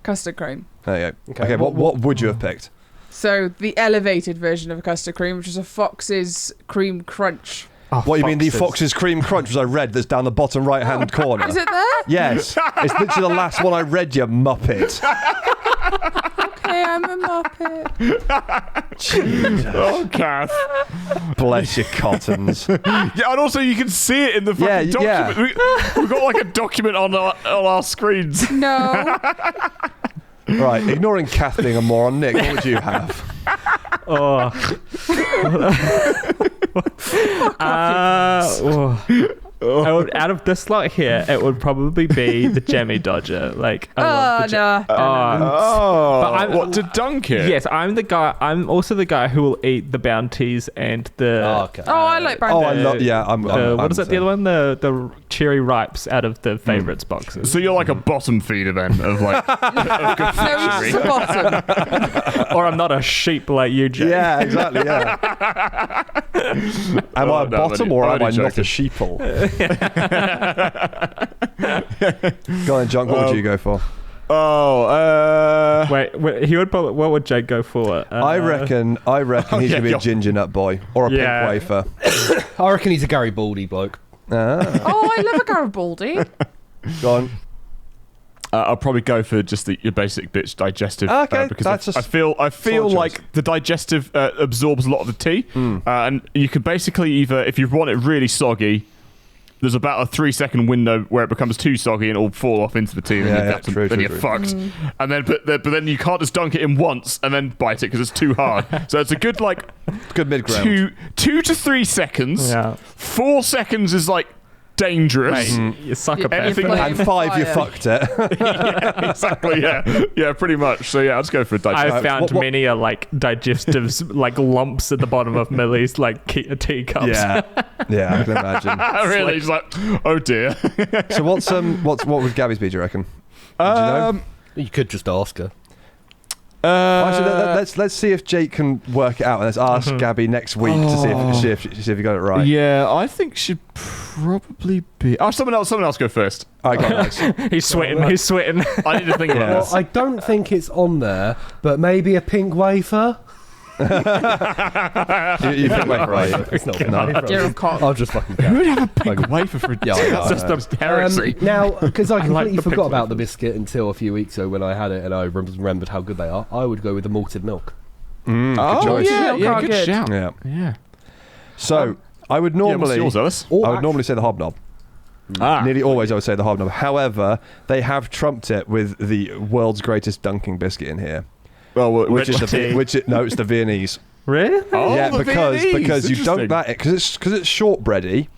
Custard cream. There you go. Okay, Okay, what would you have picked? So the elevated version of a custard cream, which is a Fox's Cream Crunch. Oh, What, you mean the Fox's Cream Crunch was I read that's down the bottom right-hand corner? Is it there? Yes. It's literally the last one I read, you muppet. Okay, I'm a muppet. Jesus. Oh, Kath. Bless your cottons. Yeah, and also you can see it in the fucking document. We've got like a document on our screens. No. Right, ignoring Kath being a moron, Nick, what would you have? Out of this lot here, it would probably be the Jammy Dodger. Like, I love the What, to dunk it? Yes, I'm the guy. I'm also the guy who will eat the bounties and the. I like brown. I love. Yeah, I'm. What is it? The other one, the cherry ripes out of the favourites boxes. So you're like a bottom feeder then of like of confectionery. No, bottom. Or I'm not a sheep like you, Jay. Yeah, exactly. Yeah. Am I a bottom or am I not a sheeple? Go on, John. What would you go for? Wait, he would probably. What would Jake go for? I reckon he's gonna be a ginger nut boy or a pink wafer. I reckon he's a Garibaldi bloke. I love a Garibaldi. Go on. I'll probably go for just your basic bitch digestive. Okay, because I feel like the digestive absorbs a lot of the tea, and you can basically either, if you want it really soggy, there's about a 3-second window where it becomes too soggy and it'll fall off into the tea, and then you're fucked. And then, but then you can't just dunk it in once and then bite it because it's too hard. So it's a good good mid ground. 2 to 3 seconds. Yeah. 4 seconds is like dangerous. You suck a anything and 5 you fucked it. Yeah, exactly. Yeah, pretty much. So yeah, let's go for a digestive. I've found many like digestives like lumps at the bottom of Millie's like teacups. Yeah, I can imagine. Really, he's like, oh dear. So what would Gabby's be? Do you reckon? Do you know? You could just ask her. Actually, let's see if Jake can work it out, and let's ask Gabby next week to see if you got it right. Yeah, I think she'd probably be. Oh, someone else go first. I got it. He's sweating. I need to think about this. Well, I don't think it's on there, but maybe a pink wafer. You think right? It's not. No, I'll just fucking. Who would have a pink wafer for a That's just a heresy. Now, because I completely forgot pink about the biscuit until a few weeks ago when I had it and I remembered how good they are, I would go with the malted milk. Good choice. Yeah, good shout. Yeah. So I would normally, what's yours, Ellis? I would normally say the Hobnob. Nearly always I would say the Hobnob. However, they have trumped it with the world's greatest dunking biscuit in here. Well, it's the Viennese. Really? Yeah, the because Viennese. you dunk that because it's shortbready.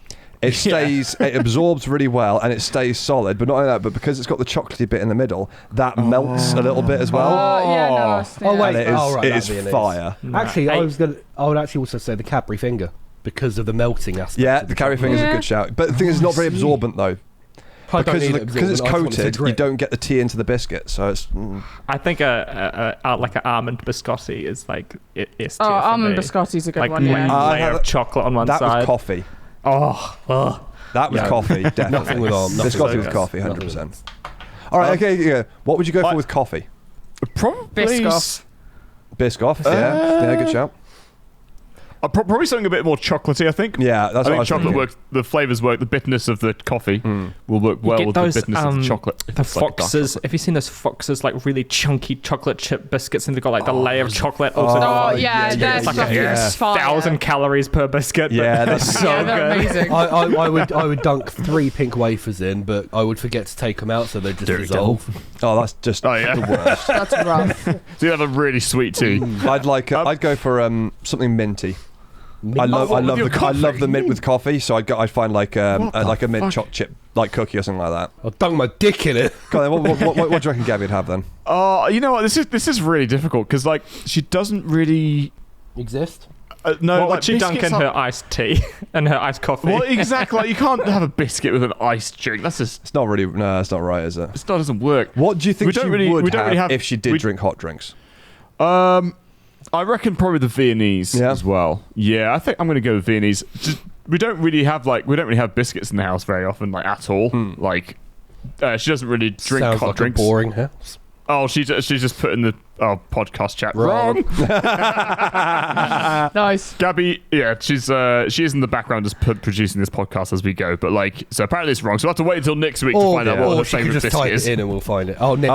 It stays, it absorbs really well, and it stays solid. But not only that, but because it's got the chocolatey bit in the middle, that melts a little bit as well. Wait, it is fire. Actually, I would actually also say the Cadbury Finger because of the melting aspect. Yeah, the Cadbury Finger is a good shout. But the thing is, it's not very absorbent though. Because it's coated, you don't get the tea into the biscuit, so it's. I think like an almond biscotti is like S tier. Almond biscotti's a good one. Layer of chocolate on one side. That was coffee. That was coffee. Definitely. Nothing with almond. Biscotti with coffee, 100%. All right, okay. Yeah. What would you go for with coffee? Probably Biscoff. Biscoff, yeah, good shout. Probably something a bit more chocolatey, I think. Yeah, that's I what think chocolate works. The flavors work. The bitterness of the coffee will work well with the bitterness of the chocolate. The Foxes. Have you seen those Foxes, like really chunky chocolate chip biscuits, and they've got like the layer of chocolate? That's like like 1,000 calories per biscuit. Yeah, that's so good. Amazing. I would dunk 3 pink wafers in, but I would forget to take them out, so they'd just dissolve. Oh, that's just the worst. That's rough. So you have a really sweet tea. I'd go for something minty. I love the mint with coffee, so I'd find like a mint choc chip like cookie or something like that. I'll dunk my dick in it. God, what do you reckon Gabby'd have then? You know what? This is really difficult because like she doesn't really exist. No, what would she dunk in her iced tea and her iced coffee? Well, exactly. Like, you can't have a biscuit with an iced drink. That's just. It's not really. No, it's not right, is it? It doesn't work. What do you think she would have if she did drink hot drinks? I reckon probably the Viennese as well. Yeah, I think I'm going to go with Viennese. We don't really have biscuits in the house very often, like at all. Like, she doesn't really drink Sounds hot like drinks. A boring house. Oh, she just put in the podcast chat wrong. Nice. Gabby, she is in the background just producing this podcast as we go. But like, so apparently it's wrong. So we'll have to wait until next week to find out what her favourite biscuit type is. It in and we'll find it. Oh, Nick.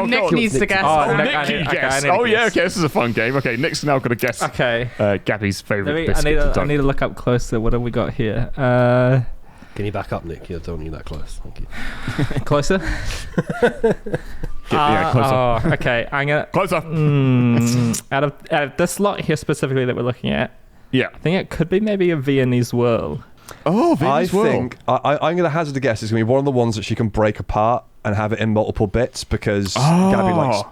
Nick needs to guess. Nick can guess. Okay, this is a fun game. Okay, Nick's now going to guess. Okay. Gabby's favourite biscuit. I need to look up closer. What have we got here? Can you back up, Nick? You don't need that close. Thank you. Closer? Closer. Oh, okay. I'm gonna closer. Out of this lot here specifically that we're looking at, I think it could be maybe a Viennese whirl. Oh, Viennese whirl. I think I'm going to hazard a guess. It's going to be one of the ones that she can break apart and have it in multiple bits because Gabby likes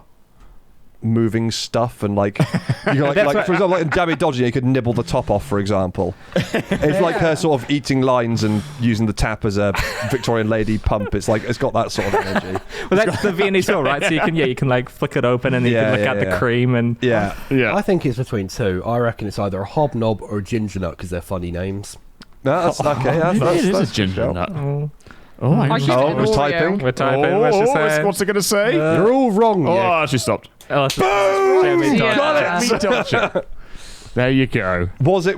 moving stuff and like you know, like for example, like in Gabby Dodgy, you could nibble the top off, for example. It's like her sort of eating lines and using the tap as a Victorian lady pump. It's like it's got that sort of energy. Well, that's the Viennese whirl, right? So you can like flick it open and you can look at the cream and yeah. I think it's between two. I reckon it's either a hobnob or a ginger nut because they're funny names. No, that's okay. It is a ginger nut. We're typing. What's it going to say? You're all wrong. Oh, she stopped. Ellis. Boom! Got it. Me dodger. There you go. Was the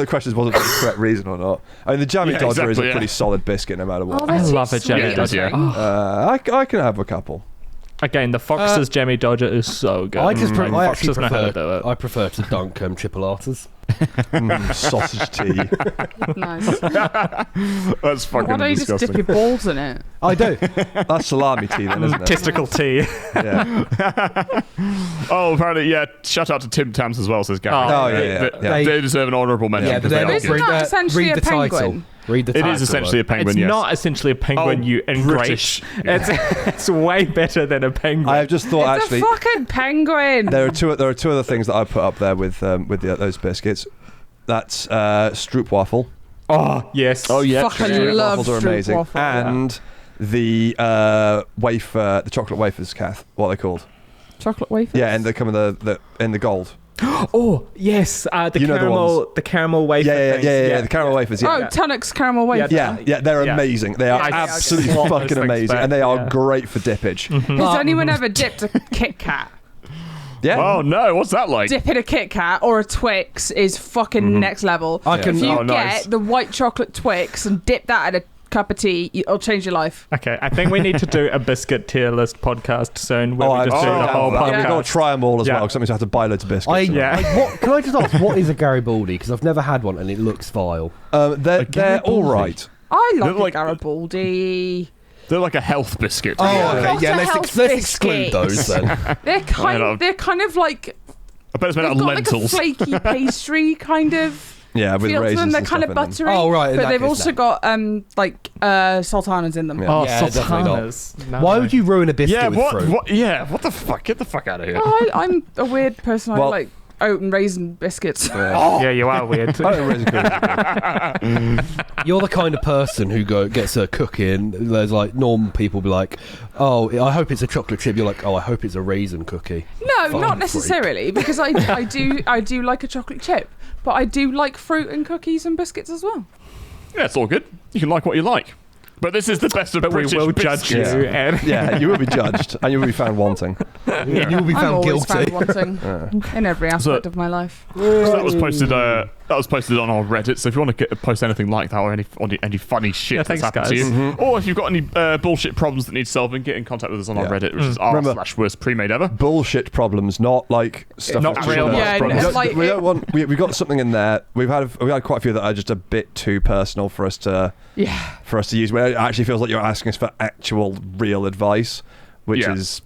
question is, was it for the correct reason or not? I mean, the jammy dodger is a pretty solid biscuit no matter what. I love a jammy dodger. I can have a couple. Again, the Fox's jammy dodger is so good. I actually prefer to dunk chipolatas. Sausage tea. Nice. That's fucking disgusting. Why don't you just dip your balls in it? I do. That's salami tea then, isn't it? Testicle tea. Yeah. Apparently, shout out to Tim Tams as well, says Gary. They deserve an honourable mention. Isn't that essentially a penguin? Read the title. It is essentially a penguin, It's not essentially a penguin, you ingrate. It's way better than a penguin. I have just thought it's a fucking penguin. There are two other things that I put up there with those biscuits. That's stroopwafel. Oh yes. Oh yeah. Fucking love waffles are amazing. Waffle, and the wafer, the chocolate wafers, Kath. What are they called? Chocolate wafers. Yeah, and they come in the gold. Oh yes, the caramel wafer. Yeah, the caramel wafers. Yeah. Oh, Tunnock's caramel wafers. Yeah, they're amazing. They are absolutely fucking amazing, and they are great for dippage. Has anyone ever dipped a Kit Kat? Yeah. Oh no, what's that like? Dipping a Kit Kat or a Twix is fucking next level. If you get the white chocolate Twix and dip that in a cup of tea, it'll change your life. Okay, I think we need to do a biscuit tier list podcast soon where we just do the whole podcast. We've got to try them all as well, because somebody's have to buy loads of biscuits. Can I just ask, what is a Garibaldi? Because I've never had one and it looks vile. They're all right. I like a Garibaldi. They're like a health biscuit. Oh, okay. Yeah, let's exclude those then. They're kind of like. I bet it's made out of lentils. Like a flaky pastry kind of. Yeah, with raisins. They're kind of buttery. Oh, right. But they've also got sultanas in them. Oh, sultanas. No. Why would you ruin a biscuit with fruit? What the fuck? Get the fuck out of here. Oh, I'm a weird person. I like oat and raisin biscuits. Yeah, you are weird. You're the kind of person who gets a cookie and there's like normal people be like, oh, I hope it's a chocolate chip. You're like, oh, I hope it's a raisin cookie. No, not necessarily, because I do like a chocolate chip, but I do like fruit and cookies and biscuits as well. Yeah, it's all good. You can like what you like. But this is the best of But we British will judge you. biscuits. And Yeah, you will be judged and you will be found wanting. And you'll be I'm found always guilty. found wanting in every aspect of my life. So that was posted. That was posted on our Reddit. So if you want to post anything like that or any funny shit thanks, that's happened to you, Mm-hmm. or if you've got any bullshit problems that need solving, get in contact with us on our Reddit, which is r/worst premade ever. Bullshit problems, not like stuff. Not that's real just- Yeah, problems. it's like we don't want. We've got something in there. We've had quite a few that are just a bit too personal for us to use. Where it actually feels like you're asking us for actual real advice, which is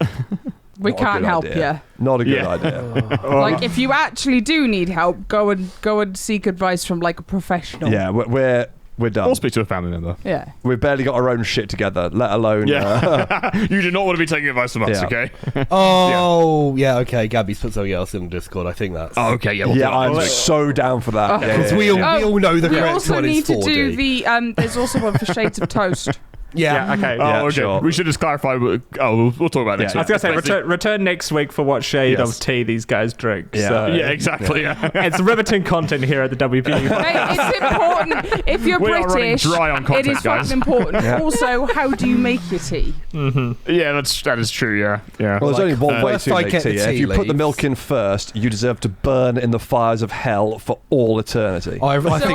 we not a can't good help idea. you. Not a good idea. Like if you actually do need help, go and seek advice from like a professional. Yeah, we're done. Or speak to a family member. Yeah. We've barely got our own shit together, let alone. You do not want to be taking advice from us, Yeah. okay? Oh, yeah, okay. Gabby's put something else in Discord. I think that's... Oh, okay, yeah. We'll Yeah, do that. I'm so down for that. Because we all know the We correct also one need is to 4D. do the there's also one for shades of toast. Yeah. okay. Oh, Yeah, okay. sure. We should just clarify. We'll talk about it next Yeah. week. I was going to say, return next week for what shade of tea these guys drink. Yeah. So. Yeah, exactly. Yeah. It's riveting content here at the WP. Hey, it's important. If you're We are running British, dry on it content, is guys. fucking important. Also, how do you make your tea? Yeah, that is true. Yeah. Well, there's only one way first to I make get the tea. If tea you put the leaves. milk in first, you deserve to burn in the fires of hell for all eternity. I So I think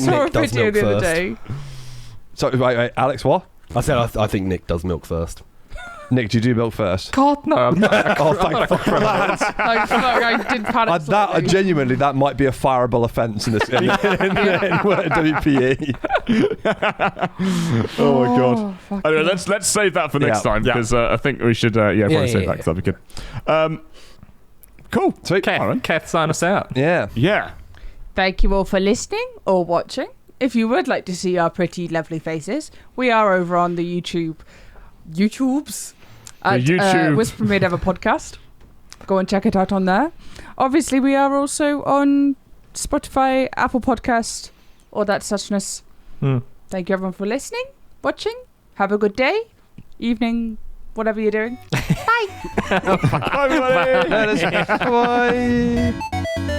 saw a Nick does video milk the other first. day. So, wait, Alex, what? I said I think Nick does milk first. Nick, do you do milk first? God, no. I'm not. Oh, thank fuck for that. Like, fuck, I did panic. slightly. Genuinely, that might be a fireable offence in this in WPE. Oh my god. fuck Anyway, yeah. let's save that for next Yeah. time because I think we should probably save that because that'd be good. Cool. Sweet. Kath, sign us out. Yeah. Yeah. Thank you all for listening or watching. If you would like to see our pretty lovely faces, we are over on the YouTubes at YouTube. Worst Premade Ever Podcast. Go and check it out on there. Obviously, we are also on Spotify, Apple Podcast, all that suchness. Thank you everyone for listening, watching. Have a good day, evening, whatever you're doing. Bye. Bye, everybody. Bye.